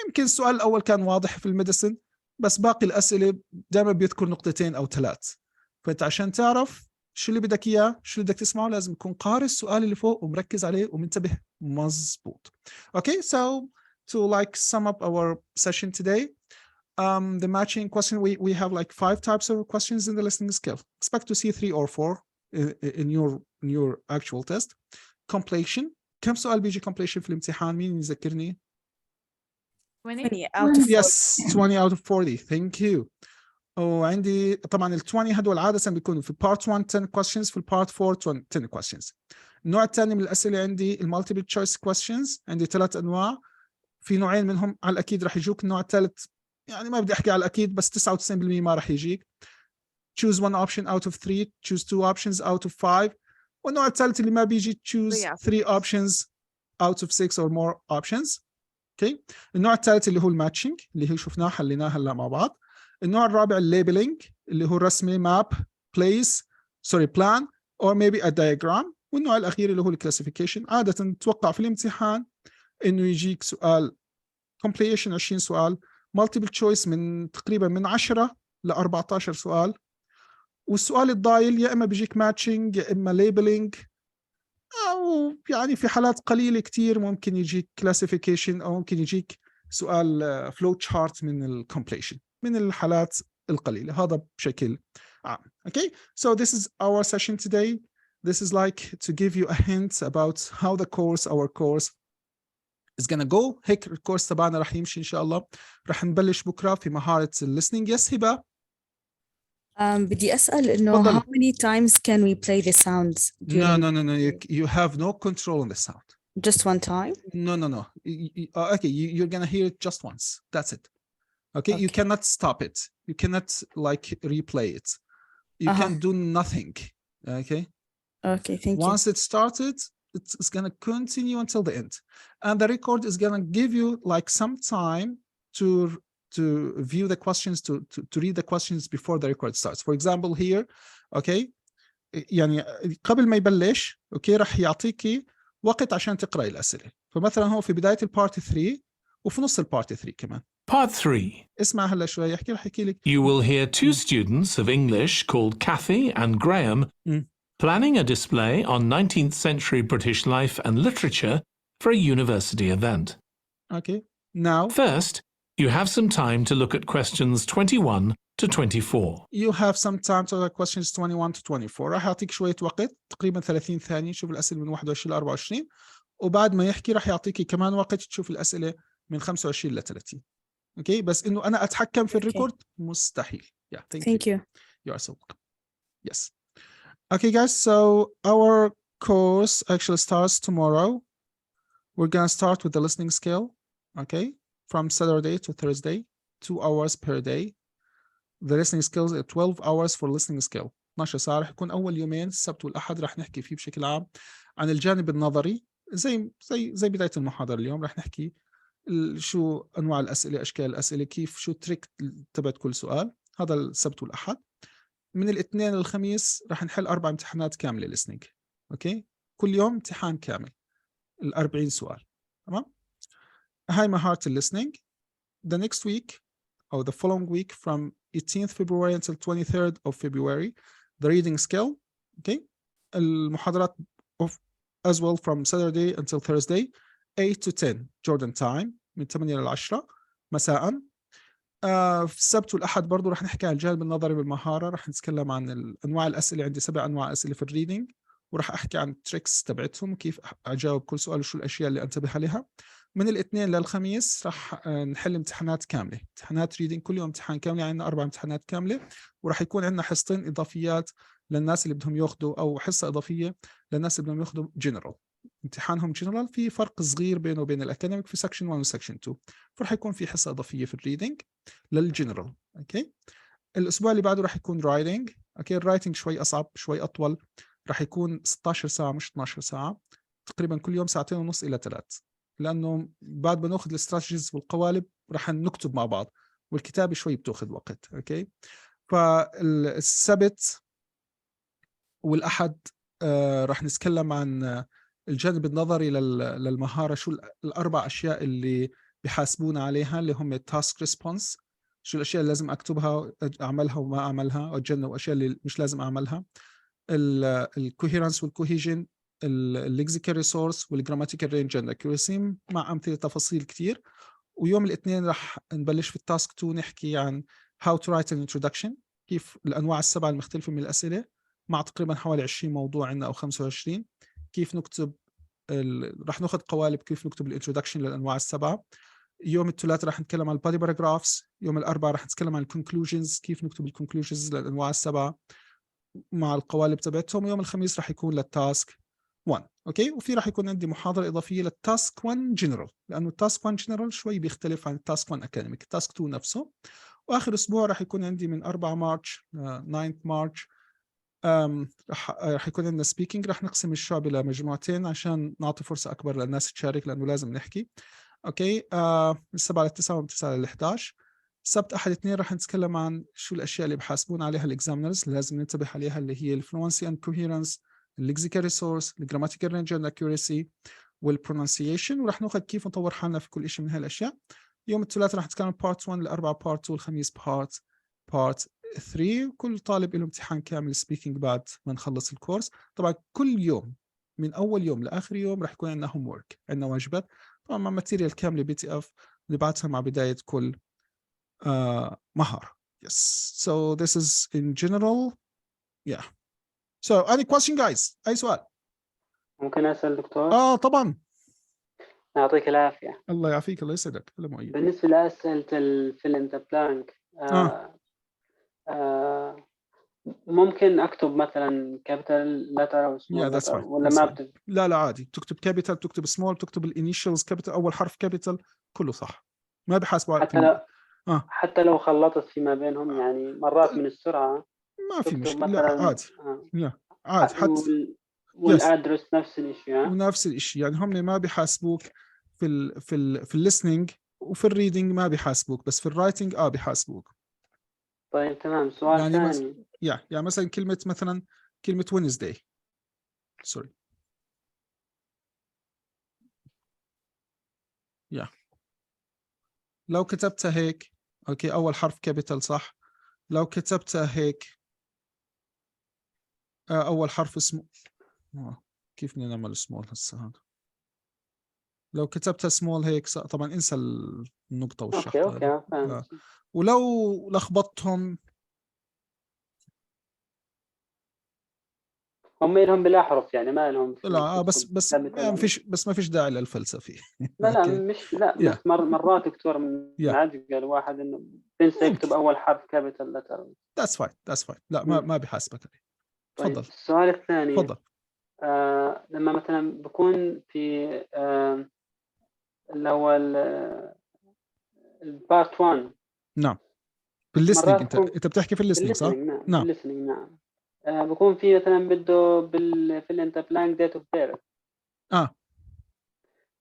يمكن السؤال الأول كان واضح في الميديسن، بس باقي الأسئلة دائما بيذكر نقطتين أو 3. فأنت عشان تعرف شو اللي بدك إياه، شو اللي بدك تسمعه، لازم تكون قارئ السؤال اللي فوق ومركز عليه ومنتبه مظبوط. Okay, so to like sum up our session today, the matching question, we have like 5 types of questions in the listening skill. Expect to see 3 or 4 in your actual test. Completion. كم سؤال بيجي completion في الامتحان؟ مين يذكرني؟ 20 out of 40. Yes, 20 out of 40. Thank you. وعندي طبعا ال 20 هدول عادة بيكونوا في part 1 10 questions، في part 4 10 questions. النوع الثاني من الأسئلة عندي multiple choice questions، عندي 3 أنواع. في نوعين منهم على الأكيد راح يجوك، النوع الثالث يعني ما بدي أحكي على الأكيد بس 99% ما راح يجيك. Choose 1 option out of 3, choose 2 options out of 5. والنوع الثالث اللي ما بيجي choose 3 options out of 6 or more options. Okay. النوع الثالث اللي هو الماتشنج اللي هي شفناه حليناه هلا مع بعض. النوع الرابع الليبلينج اللي هو الرسمي map, place, plan or maybe a diagram. والنوع الأخير اللي هو الكلاسيفيكيشن. عادة تتوقع في الامتحان إنه يجيك سؤال completion 20 سؤال، multiple choice من تقريبا من 10 ل 14 سؤال، والسؤال الضايل يا إما بيجيك matching يا إما labeling، أو يعني في حالات قليلة كتير ممكن يجيك classification أو ممكن يجيك سؤال flow chart من ال completion، من الحالات القليلة. هذا بشكل عام. Okay, so this is our session today. This is like to give you a hint about how our course is gonna go. هيك الكورس تبعنا رح يمشي إن شاء الله. رح نبلش بكرة في مهارة listening. Yes, هبة. بدي أسأل إنه how many times can we play the sounds? No. You have no control on the sound. Just one time? No. Okay, you're gonna hear it just once. That's it. Okay, you cannot stop it. You cannot like replay it. You can do nothing. Okay, thank you. Once it started, it's gonna continue until the end, and the record is gonna give you like some time to view the questions, to read the questions before the record starts. For example here, okay, يعني قبل ما يبلش اوكي راح يعطيكي وقت عشان تقرأي الأسئلة. فمثلا هو في بداية البارت 3 وفي نص البارت 3 كمان. Part 3. اسمع هلا شوي يحكي لك. You will hear 2 students of English called Kathy and Graham planning a display on 19th century British life and literature for a university event. Okay, now First, you have some time to look at questions 21 to 24. You have some time to look at questions 21 to 24. راح يعطيك شوية وقت تقريبا 30 ثانية تشوف الأسئلة من 21 ل 24، وبعد ما يحكي راح يعطيكي كمان وقت تشوف الأسئلة من 25 ل 30. اوكي، بس انه انا اتحكم في الريكورد مستحيل. Yeah, thank you. You are so welcome. Yes. Okay, guys. So our course actually starts tomorrow. We're gonna start with the listening skill. Okay, from Saturday to Thursday, 2 hours per day. The listening skills 12 hours for listening skill. 12 ساعة رح يكون أول يومين السبت والأحد رح نحكي فيه بشكل عام عن الجانب النظري زي بداية المحاضرة اليوم رح نحكي شو أنواع الأسئلة أشكال الأسئلة كيف شو تريك تبعت كل سؤال. هذا السبت والأحد. من الاثنين للخميس رح نحل 4 امتحانات كاملة listening. أوكي كل يوم امتحان كامل 40 سؤال. تمام. هاي مهارة listening. The next week or the following week from 18th February until 23rd of February, the reading skill. Okay. المحاضرات as well from Saturday until Thursday, 8 to 10 Jordan time من 8 إلى 10 مساء. في السبت والأحد برضو رح نحكي عن الجانب النظري بالمهارة. رح نتكلم عن أنواع الأسئلة. عندي 7 أنواع أسئلة في الريدينج وراح أحكي عن التريكس تبعتهم وكيف أجاوب كل سؤال وشو الأشياء اللي أنتبه عليها. من الاثنين للخميس راح نحل امتحانات كاملة. امتحانات ريدينج كل يوم امتحان كامل. يعني عندنا 4 امتحانات كاملة وراح يكون عندنا حصتين إضافيات للناس اللي بدهم ياخذوا أو حصة إضافية للناس اللي بدهم ياخذوا جنرال. امتحانهم جنرال في فرق صغير بينه وبين الأكاديميك في سكشن 1 وسكشن 2. فرح يكون في حصة إضافية في الريدينج للجنرال. أوكي. الأسبوع اللي بعده راح يكون رايدنج. أوكي الرايتنج شوي أصعب شوي أطول. راح يكون 16 ساعة مش 12 ساعة. تقريبا كل يوم 2.5 إلى 3. لأنه بعد ما ناخذ الاستراتيجيز والقوالب راح نكتب مع بعض والكتابة شوي بتاخذ وقت. أوكي. فالسبت والأحد راح نتكلم عن الجانب النظري للمهارة. شو الأربع أشياء اللي بيحاسبونا عليها اللي هم التاسك ريسبونس. شو الأشياء اللي لازم أكتبها أعملها وما أعملها أتجنب وأشياء اللي مش لازم أعملها. الكوهيرنس والكوهيجن الليكسيكال ريسورس والجراماتيكال رينج اند اكيورسي مع أمثلة تفاصيل كتير. ويوم الاثنين راح نبلش في التاسك 2 نحكي عن how to write an introduction. كيف الأنواع السبعة المختلفة من الأسئلة مع تقريبا حوالي 20 موضوع عندنا أو 25. كيف نكتب راح ناخذ قوالب كيف نكتب الانترودكشن للأنواع السبعة. يوم الثلاثاء راح نتكلم عن البادي باراجرافز. يوم الأربعاء راح نتكلم عن الكونكلوجنز كيف نكتب الكونكلوجنز للأنواع السبعة مع القوالب تبعتهم. يوم الخميس راح يكون للتاسك 1. اوكي. وفي راح يكون عندي محاضرة إضافية للتاسك 1 جنرال لأنه التاسك 1 جنرال شوي بيختلف عن التاسك 1 أكاديميك. التاسك 2 نفسه. وآخر أسبوع راح يكون عندي من 4 مارش 9 مارش راح يكون عندنا سبيكينج. راح نقسم الشعب إلى مجموعتين عشان نعطي فرصة أكبر للناس تشارك لأنه لازم نحكي. أوكي. من 7 ل 9 ومن 9 ل 11. السبت أحد اثنين راح نتكلم عن شو الأشياء اللي بحاسبون عليها الإكزامنرز اللي لازم ننتبه عليها اللي هي الفلونسي أند كوهيرنس الليكسيكال ريسورس الجراماتيكال رينج اند اكيورسي والبرونسيشن. وراح ناخذ كيف نطور حالنا في كل شيء من هالأشياء. يوم الثلاثاء راح نتكلم بارت 1 الأربعة بارت 2 الخميس بارت 3. كل طالب له امتحان كامل سبيكينج بعد ما نخلص الكورس. طبعا كل يوم من أول يوم لآخر يوم راح يكون عندنا هوم ورك عندنا واجبات طبعا مع ماتيريال كاملة BTF نبعتها مع بداية كل مهارة. Yes. So this is in general. Yeah. So any question guys؟ أي سؤال؟ ممكن أسأل دكتور؟ طبعا. يعطيك العافية. الله يعافيك الله يسعدك. بالنسبة لأسئلة الفيل إن ذا بلانك ممكن أكتب مثلا كابيتال لتر أو سمول لتر ولا ما بتكتب؟ لا عادي تكتب كابيتال تكتب سمول تكتب الانيشالز كابيتال أول حرف كابيتال كله صح. ما بحاسبوا حتى لو خلطت فيما بينهم يعني مرات من السرعة ما في مشكلة. لا عادي. عادي حتى والادرس نفس الشيء. ونفس الشيء يعني هم ما بيحاسبوك في الليسننج وفي الريدنج ما بيحاسبوك بس في الرايتنج بيحاسبوك. طيب تمام. سؤال يعني ثاني يعني مثلا كلمة Wednesday سوري لو كتبتها هيك اوكي اول حرف كابيتال صح. لو كتبتها هيك اول حرف اسمه كيف بدنا نعمل سمول هسه هذا. لو كتبتها سمول هيك طبعا انسى النقطة والشخط. اوكي. ولو لخبطتهم هم لهم بالاحرف يعني ما لهم لا بس ما فيش داعي للفلسفة. لا مش بس مرات دكتور من عاد قال واحد انه بنسى يكتب اول حرف كابيتال لتر. That's fine. لا ما بيحاسبك عليه. طيب تفضل السؤال الثاني تفضل. لما مثلا بكون في اللي هو البارت 1. نعم بالليسننج، مرات انت بتحكي في الليسننج صح؟ نعم نعم بالlistening نعم. بكون في مثلا بده في الانتربلانك ديت اوف بيرث.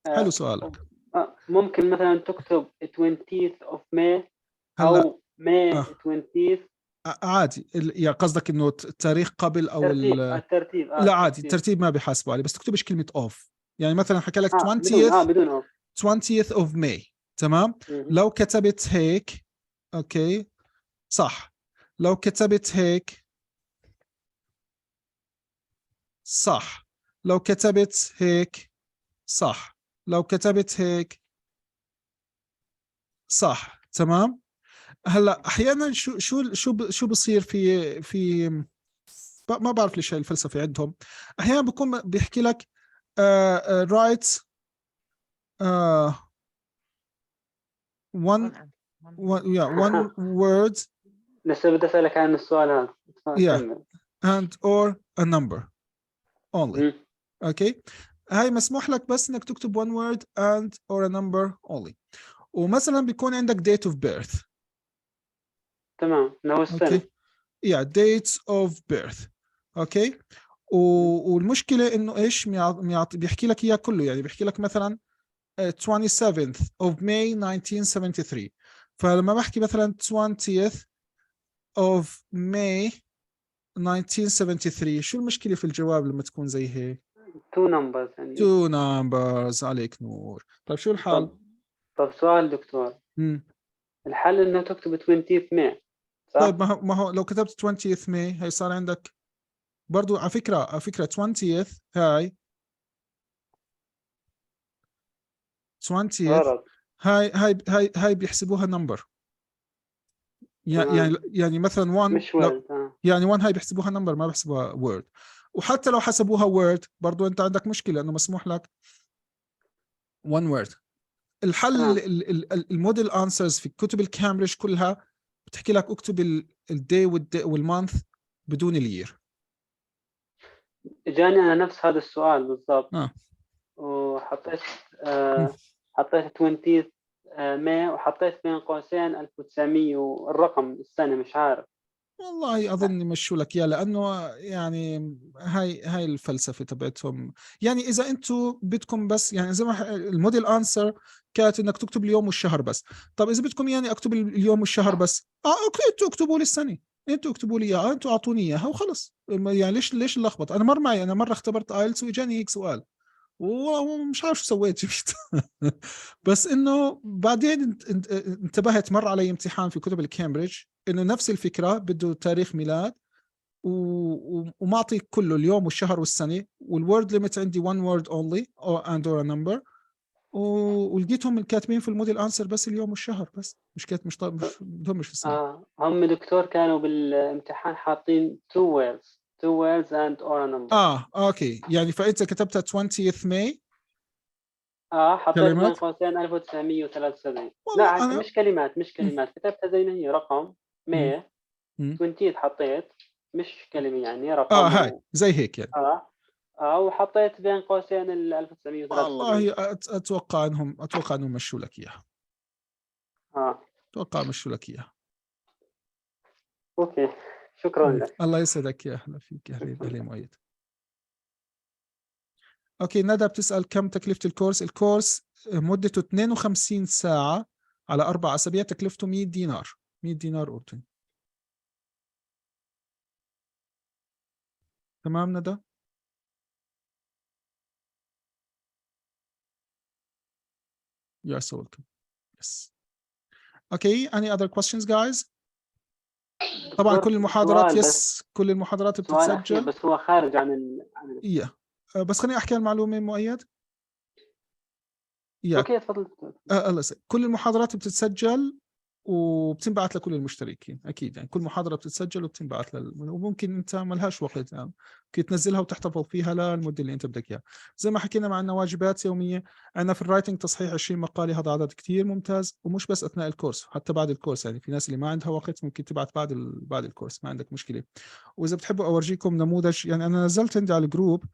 حلو سؤالك. ممكن مثلا تكتب 20th of May هلا او May 20th. عادي يا قصدك انه التاريخ قبل او الترتيب لا عادي، الترتيب ما بيحاسبوا عليه، بس تكتبش كلمة اوف. يعني مثلا حكى لك 20th بدون اوف 20th of May تمام. لو كتبت هيك اوكي صح، لو كتبت هيك صح، لو كتبت هيك صح، لو كتبت هيك صح تمام. هلا احيانا شو بصير في ما بعرف ليش هاي الفلسفه عندهم. احيانا بكون بيحكي لك رايت one word. لسه بدي اسالك عن السؤال هذا. كمل. and or a number only. اوكي هاي مسموح لك بس انك تكتب one word and or a number only. ومثلا بيكون عندك date of birth. تمام لو السنة. dates of birth. اوكي والمشكله انه ايش بيحكي لك اياه كله، يعني بيحكي لك مثلا 27th of May 1973. فلما بحكي مثلا 20th of May 1973 شو المشكله في الجواب لما تكون زي هيك؟ two numbers يعني. two numbers عليك نور. طيب شو الحل؟ طب سؤال دكتور. الحل انه تكتب 20th May صح؟ طيب ما هو لو كتبت 20th May هي صار عندك برضو على فكرة 20th هاي 20th هاي بيحسبوها نمبر. يعني مثلا 1 مش word. يعني 1 هاي بيحسبوها نمبر ما بيحسبوها وورد. وحتى لو حسبوها وورد برضو انت عندك مشكلة انه مسموح لك 1 وورد. الحل الموديل انسرز في كتب الكامبريدج كلها بتحكي لك اكتب الدي والمانث بدون الير. اجاني انا نفس هذا السؤال بالضبط. وحطيت حطيت 20 ماي وحطيت بين قوسين 1900 والرقم السنة مش عارف. والله اظن يمشوا لك اياه لانه يعني هاي الفلسفه تبعتهم. يعني اذا انتم بدكم بس يعني زي ما الموديل انسر كانت انك تكتب اليوم والشهر بس. طب اذا بدكم يعني اكتب اليوم والشهر بس انتوا اكتبوا لي السنه، انتوا اكتبوا لي اياها، انتوا اعطوني اياها وخلص. يعني ليش اللخبط؟ انا مره اختبرت ايلتس واجاني هيك سؤال ومش عارف شو سويت جبت بس انه بعدين انتبهت مر علي امتحان في كتب الكامبريدج انه نفس الفكره بده تاريخ ميلاد ومعطي كله اليوم والشهر والسنه والورد ليميت عندي one word only and or a number ولقيتهم كاتبين في الموديل انسر بس اليوم والشهر بس مش كاتب مش بدهمش في السنه. هم دكتور كانوا بالامتحان حاطين two words and or a number. اوكي يعني فانت كتبتها 20th May حطيت بين قوسين 1973. لا مش كلمات كتبتها زي ما هي رقم ماي 20 حطيت مش كلمة يعني رقم هاي زي هيك يعني. وحطيت بين قوسين 1973. والله اتوقع انهم مشوا لك اياها. اتوقع مشوا لك اياها. اوكي شكرا لك. الله يسعدك يا اهلا فيك يا اهلا مؤيد. اوكي ندى بتسأل كم تكلفة الكورس؟ الكورس مدته 52 ساعة على 4 أسابيع، تكلفته 100 دينار 100 دينار أردني. تمام ندى؟ You are so welcome. Yes. Okay, any other questions guys؟ طبعا كل المحاضرات كل المحاضرات بتتسجل. بس هو خارج عن بس خليني أحكي المعلومة مؤيد. اوكي تفضل. كل المحاضرات بتتسجل وبتنبعت لكل المشتركين اكيد، يعني كل محاضره بتتسجل وبتنبعت وممكن انت ما لهاش وقت يعني ممكن تنزلها وتحتفظ فيها للمده اللي انت بدك اياها. زي ما حكينا مع عندنا واجبات يوميه، عندنا في الرايتنج تصحيح 20 مقاله، هذا عدد كثير ممتاز، ومش بس اثناء الكورس، حتى بعد الكورس. يعني في ناس اللي ما عندها وقت ممكن تبعت بعد الكورس، ما عندك مشكله. واذا بتحبوا اورجيكم نموذج، يعني انا نزلت عندي على الجروب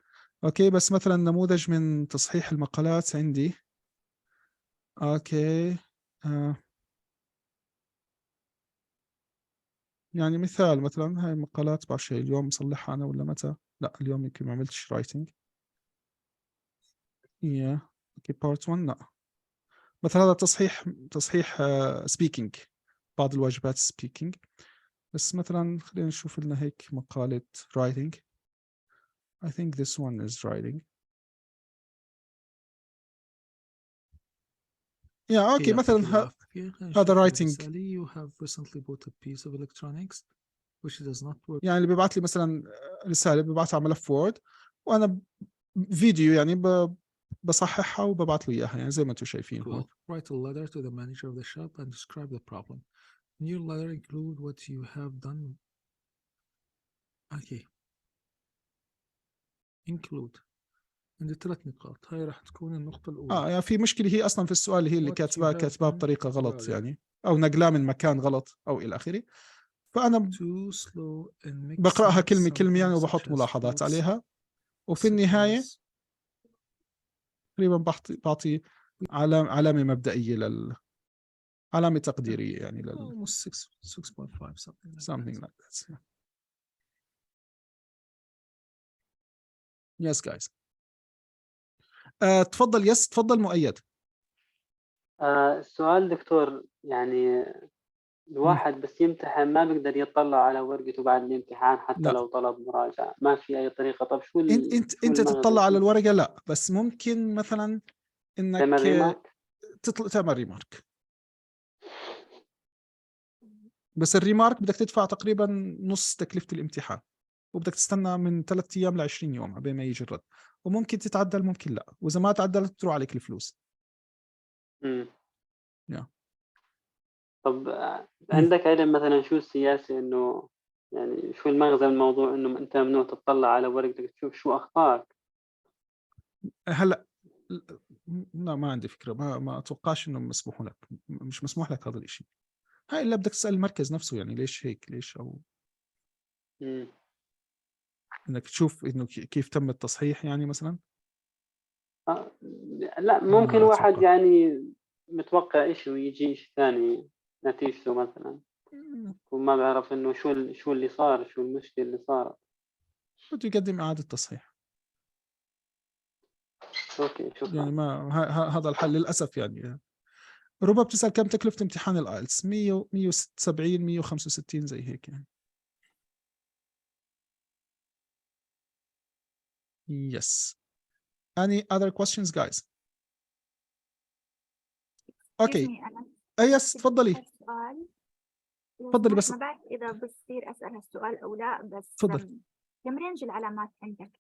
اوكي، بس مثلا نموذج من تصحيح المقالات عندي. اوكي يعني مثلا هاي المقالات بعرفش اليوم مصلحها أنا ولا متى، لا اليوم يمكن ما عملتش رايتنج. اوكي بارت 1 لا، مثلا هذا تصحيح سبيكينج، بعض الواجبات سبيكينج. بس مثلا خلينا نشوف لنا هيك مقالة writing. I think this one is writing. اوكي مثلا هذا writing. You have recently bought a piece of electronics which does not work. يعني اللي بيبعت لي مثلا رسالة ببعتها على ملف وورد، وأنا فيديو يعني بصححها وببعت له إياها، يعني زي ما أنتم شايفين هون. Write a letter to the manager of the shop and describe the problem. In your letter include what you have done. Okay. Include. عندي 3 نقاط، هاي راح تكون النقطة الأولى. يعني في مشكلة هي أصلا في السؤال اللي هي اللي كاتباه بطريقة غلط يعني، أو نقلاه من مكان غلط أو إلى آخره. فأنا بقرأها كلمة كلمة يعني، وبحط ملاحظات عليها، وفي النهاية تقريبا بعطي علامة مبدئية علامة تقديرية يعني almost 6.5 something like that. Yes guys. تفضل. تفضل مؤيد. السؤال دكتور، يعني الواحد بس يمتحن ما بيقدر يطلع على ورقته بعد الامتحان حتى لا. لو طلب مراجعة، ما في أي طريقة. طب شو انت تطلع على الورقة؟ لا، بس ممكن مثلا انك تعمل ريمارك. بس الريمارك بدك تدفع تقريبا نص تكلفة الامتحان، وبدك تستنى من 3 أيام ل 20 يوم قبل ما يجي الرد، وممكن تتعدل ممكن لا، وإذا ما تعدلت تروح عليك الفلوس. طب عندك علم مثلا شو السياسة، إنه يعني شو المغزى من الموضوع إنه أنت ممنوع تطلع على ورقتك تشوف شو أخطائك؟ هلا لا، ما عندي فكرة، ما أتوقعش إنه مسموح لك، مش مسموح لك هذا الإشي. هاي إلا بدك تسأل المركز نفسه، يعني ليش هيك، ليش، أو إنك تشوف إنه كيف تم التصحيح يعني مثلا. لا ممكن واحد يعني متوقع إشي ويجي إشي ثاني نتيجته مثلا، وما بعرف إنه شو اللي صار، شو المشكلة اللي صارت. بده يقدم إعادة تصحيح. أوكي شكرا. يعني ما هذا الحل للأسف. يعني ربما بتسأل كم تكلفة امتحان الآيلتس؟ 100 170 165 زي هيك يعني. Yes. Any other questions guys? Okay. yes تفضلي. تفضلي بس. ما بعرف إذا بصير أسأل هالسؤال أو لا، بس تفضل. كم رينج العلامات عندك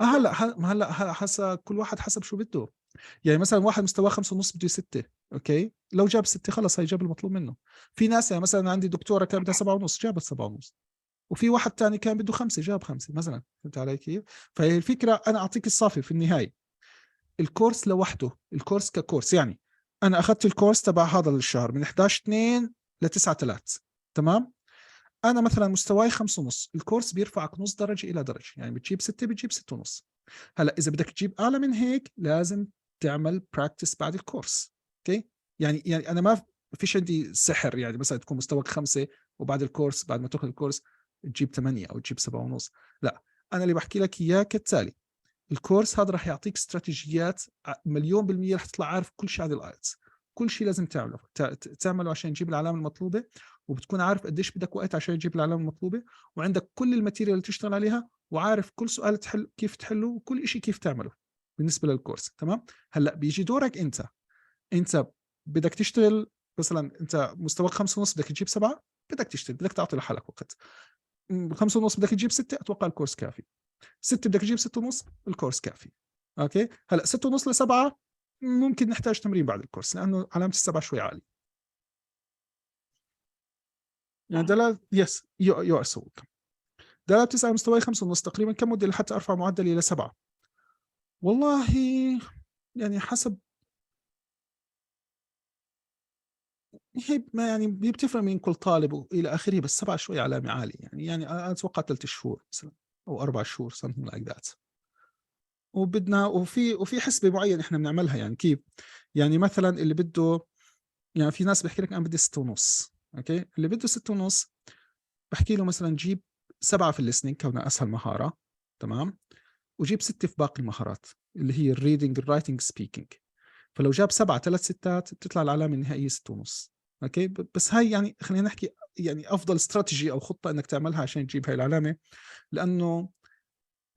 هلا حسب كل واحد حسب شو بده. يعني مثلا واحد مستواه 5.5 بده 6، اوكي، لو جاب 6 خلص هي جاب المطلوب منه. في ناس يعني مثلا عندي دكتوره كان بدها 7.5 جابت 7.5، وفي واحد تاني كان بده 5 جاب 5 مثلا. فهمت علي كيف؟ فهي الفكره، انا اعطيك الصافي في النهايه. الكورس لوحده، الكورس ككورس، يعني انا اخذت الكورس تبع هذا الشهر من 11/2 ل 9/3، تمام. انا مثلا مستواي 5.5، الكورس بيرفعك نص درجه الى درجه، يعني بتجيب 6 بتجيب 6.5. هلا اذا بدك تجيب اعلى من هيك لازم تعمل براكتس بعد الكورس، اوكي. يعني انا ما فيش عندي سحر، يعني مثلا تكون مستواك 5 وبعد الكورس، بعد ما تاخذ الكورس تجيب 8 او تجيب 7.5. لا، انا اللي بحكي لك اياه كالتالي. الكورس هذا راح يعطيك استراتيجيات 1,000,000% رح تطلع عارف كل شيء عن الايلتس، كل شيء لازم تعمله عشان تجيب العلامه المطلوبه، وبتكون عارف قديش بدك وقت عشان تجيب العلامه المطلوبه، وعندك كل الماتيريال اللي تشتغل عليها، وعارف كل سؤال كيف تحله، وكل شيء كيف تعمله بالنسبه للكورس، تمام. هلا بيجي دورك انت بدك تشتغل. مثلا انت مستواك 5.5 بدك تجيب 7، بدك تشتغل، بدك تعطي لحالك وقت. 5.5 بدك تجيب 6، اتوقع الكورس كافي. 6 بدك تجيب 6.5، الكورس كافي. اوكي. هلا 6.5 ل7 ممكن نحتاج تمرين بعد الكورس، لانه علامه ال7 شوي عالي. يعني دلالة yes you are so welcome. دلالة 9 مستواي 5.5 تقريبا. كم مدة لحتى أرفع معدلي إلى 7؟ والله يعني حسب، هي ما يعني بتفرق من كل طالب وإلى آخره، بس 7 شوي علامة عالية يعني أنا أتوقع 3 شهور مثلا أو 4 شهور something like that. وبدنا وفي حسبة معينة إحنا بنعملها. يعني كيف؟ يعني مثلا اللي بده، يعني في ناس بحكي لك أنا بدي 6.5. أوكي، اللي بده 6.5 بحكي له مثلا جيب 7 في الليسننج كونها أسهل مهارة، تمام، وجيب 6 في باقي المهارات اللي هي الريدنج الرايتنج سبيكينج. فلو جاب 7 3 ستات بتطلع العلامة النهائية 6.5. أوكي، بس هاي يعني خلينا نحكي يعني أفضل استراتيجي أو خطة إنك تعملها عشان تجيب هاي العلامة، لأنه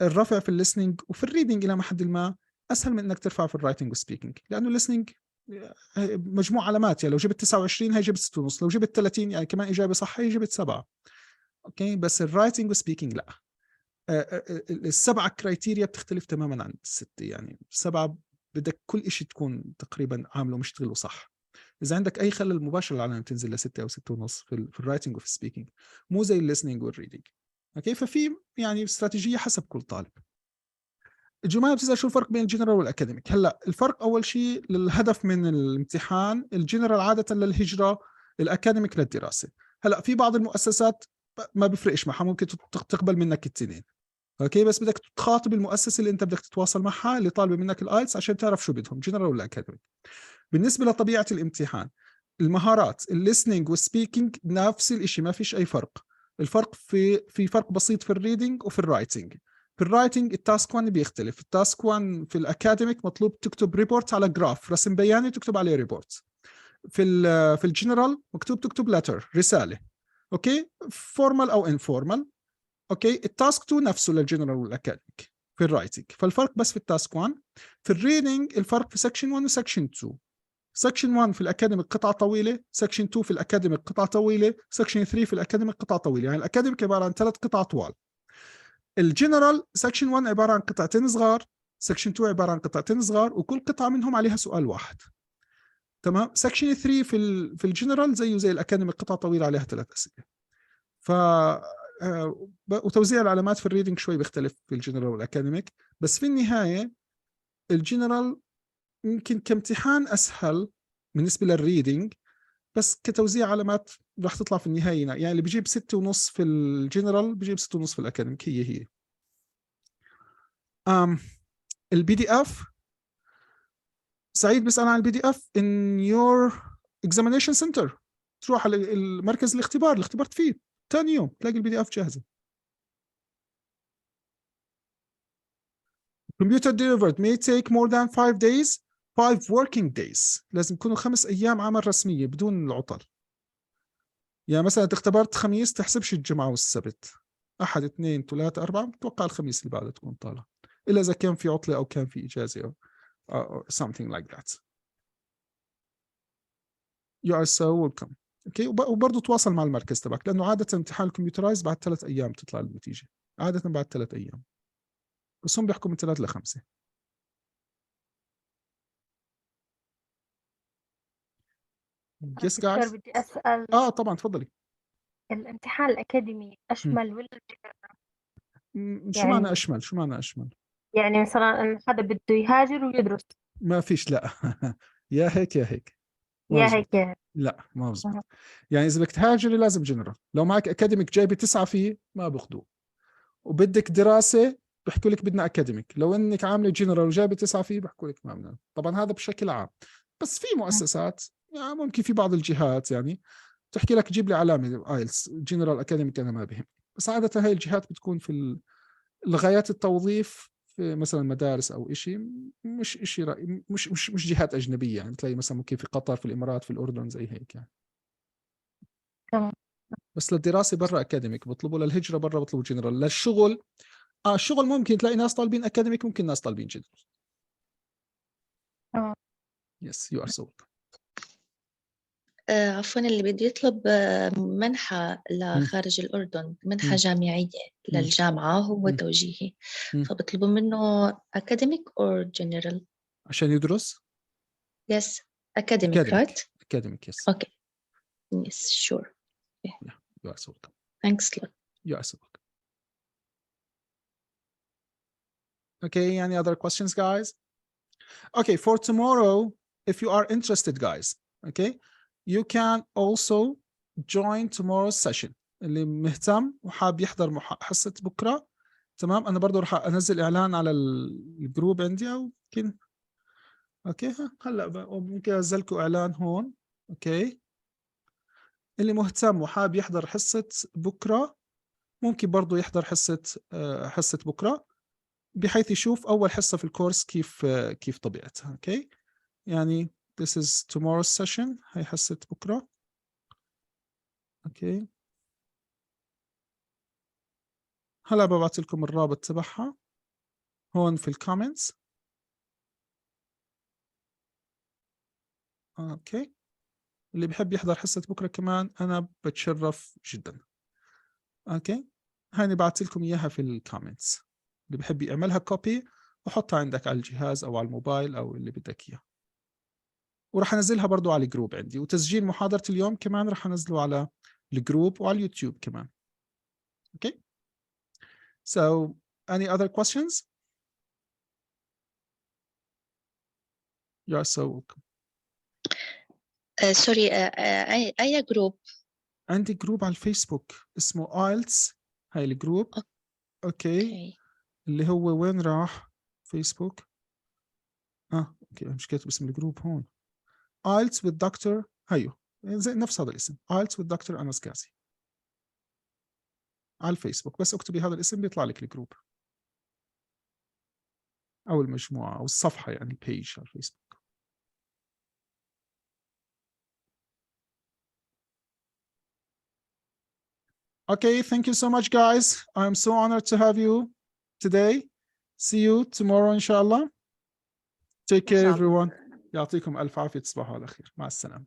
الرفع في الليسننج وفي الريدنج إلى حد ما أسهل من إنك ترفع في الرايتنج والسبيكينج، لأنه الليسننج مجموع علامات. يعني لو جبت 29 هي جبت 6.5، لو جبت 30 يعني كمان إجابة صح هي جبت 7. أوكي، بس الرايتنج والسبيكينج لا. السبعة كرايتيريا بتختلف تماما عن الستة. يعني 7 بدك كل إشي تكون تقريبا عامله مشتغله صح. إذا عندك أي خلل مباشر العلامة بتنزل ل6 أو 6.5 في الرايتنج وفي السبيكينج، مو زي الليسننج والريدنج. أوكي، ففي يعني استراتيجية حسب كل طالب. الجماعة بتسأل شو الفرق بين الجنرال والأكاديميك. هلا الفرق أول شيء للهدف من الامتحان، الجنرال عادة للهجرة، الأكاديميك للدراسة. هلا في بعض المؤسسات ما بفرقش معها، ممكن تقبل منك التنين. اوكي، بس بدك تخاطب المؤسسه اللي انت بدك تتواصل معها اللي طالبه منك الايلتس عشان تعرف شو بدهم، جنرال ولا اكاديميك. بالنسبه لطبيعه الامتحان، المهارات الليسننج والسبيكينج نفس الشيء، ما فيش اي فرق. الفرق في فرق بسيط في الريدنج وفي الرايتنج. في الرايتنج التاسك 1 بيختلف. التاسك 1 في الاكاديميك مطلوب تكتب ريبورت على جراف، رسم بياني تكتب عليه ريبورت. في الجنرال مكتوب تكتب لتر، رساله. اوكي، فورمال او انفورمال. اوكي، التاسك 2 نفسه للجنرال والاكاديميك في الرايتنج، فالفرق بس في التاسك 1. في الريدنج الفرق في سكشن 1 وسكشن 2. سكشن 1 في الاكاديميك قطعه طويله، سكشن 2 في الاكاديميك قطعه طويله، سكشن 3 في الاكاديميك قطعه طويله. يعني الاكاديميك عباره عن 3 قطع طوال. الجنرال سكشن 1 عباره عن قطعتين صغار، سكشن 2 عباره عن قطعتين صغار وكل قطعه منهم عليها سؤال واحد. تمام. سكشن 3 في الجنرال زيه زي الاكاديميك قطعه طويله عليها 3 اسئله. ف وتوزيع العلامات في الريدنج شوي بيختلف في الجنرال والاكاديميك، بس في النهايه الجنرال يمكن كامتحان اسهل بالنسبه للريدنج، بس كتوزيع علامات راح تطلع في النهايه. يعني اللي بيجيب 6.5 في الجنرال بيجيب 6.5 في الاكاديميك. هي البي دي اف. سعيد بيسأل عن البي دي اف in your examination center. تروح على المركز الاختبار تفيد ثاني يوم تلاقي البي دي اف جاهزه. Computer delivered may take more than 5 days, 5 working days. لازم يكونوا 5 أيام عمل رسمية بدون العطل. يعني مثلا اختبرت خميس تحسبش الجمعة والسبت، أحد اثنين ثلاثة أربعة، بتوقع الخميس اللي بعده تكون طالع، إلا إذا كان في عطلة أو كان في إجازة أو something like that. You are so welcome. اوكي، وبرضه تواصل مع المركز تبعك، لأنه عادة امتحان الكمبيوترايز بعد 3 أيام تطلع النتيجة، عادة بعد 3 أيام، بس هم بيحكوا من 3 ل5. Yes guys. دكتور بدي أسأل، طبعا تفضلي. الامتحان الأكاديمي أشمل ولا شو معنى أشمل؟ شو معنى أشمل؟ يعني مثلا إن حدا بده يهاجر ويدرس؟ ما فيش، لا. يا هيك يا هيك. يا هيك. لا ما مزبوط. يعني إذا بدك تهاجري لازم جنرال. لو معك أكاديميك جايبة 9 فيه ما بأخذوه، وبدك دراسة بحكوا لك بدنا أكاديميك. لو إنك عاملة جنرال وجايبة 9 فيه بحكوا لك ما بدنا. طبعا هذا بشكل عام، بس في مؤسسات يعني ممكن في بعض الجهات يعني تحكي لك جيب لي علامة آيلتس جنرال أكاديميك، أنا ما بهم. بس عادة هاي الجهات بتكون في الغايات التوظيف في مثلا مدارس او شيء، مش شيء مش جهات اجنبيه. يعني تلاقي مثلا ممكن في قطر، في الامارات، في الاردن، زي هيك يعني. بس للدراسه برا اكاديميك بطلبوا، للهجره برا بطلبوا جنرال، للشغل الشغل ممكن تلاقي ناس طالبين اكاديميك، ممكن ناس طالبين جنرال. يس يو ار سو. عفوا، اللي بده يطلب منحة لخارج الأردن، منحة جامعية للجامعة، هو توجيهي، فبطلبوا منه academic or general عشان يدرس. Yes, academic, right? Academic, yes. Okay. Yes, sure. Yeah. You are so welcome. Thanks a lot. You are so welcome. Okay, any other questions, guys? Okay, for tomorrow, if you are interested, guys, okay, you can also join tomorrow's session. اللي مهتم وحاب يحضر حصة بكرة، تمام. أنا برضو رح أنزل إعلان على الجروب عندي، أو يمكن أوكي هلا ممكن أنزلكوا إعلان هون. أوكي، اللي مهتم وحاب يحضر حصة بكرة ممكن برضو يحضر حصة بكرة، بحيث يشوف أول حصة في الكورس كيف طبيعتها. أوكي، يعني this is tomorrow's session، هي حصة بكرة. أوكي، هلا ببعث لكم الرابط تبعها هون في الكومنتس. أوكي، اللي بحب يحضر حصة بكرة كمان أنا بتشرف جدا. أوكي، هاني بعثت لكم إياها في الكومنتس، اللي بحب يعملها كوبي وحطها عندك على الجهاز أو على الموبايل أو اللي بدك إياه. وراح أنزلها برضو على الجروب عندي، وتسجيل محاضرة اليوم كمان راح أنزله على الجروب وعلى اليوتيوب كمان. أوكي، so any other questions? You are so welcome. سوري، أي جروب؟ عندي جروب على الفيسبوك اسمه IELTS، هاي الجروب. أوكي، اللي هو وين راح؟ فيسبوك. أوكي، مش كاتب اسم الجروب هون. IELTS with Dr. هيو، زي نفس هذا الاسم، IELTS with Dr. أنس قاسي على الفيسبوك. بس اكتبي هذا الاسم بيطلع لك الجروب أو المجموعة أو الصفحة، يعني page على الفيسبوك. Okay, thank you so much, guys. I'm so honored to have you today. See you tomorrow, inshallah. Take care, everyone. يعطيكم ألف عافية، تصبحوا على خير. مع السلامة.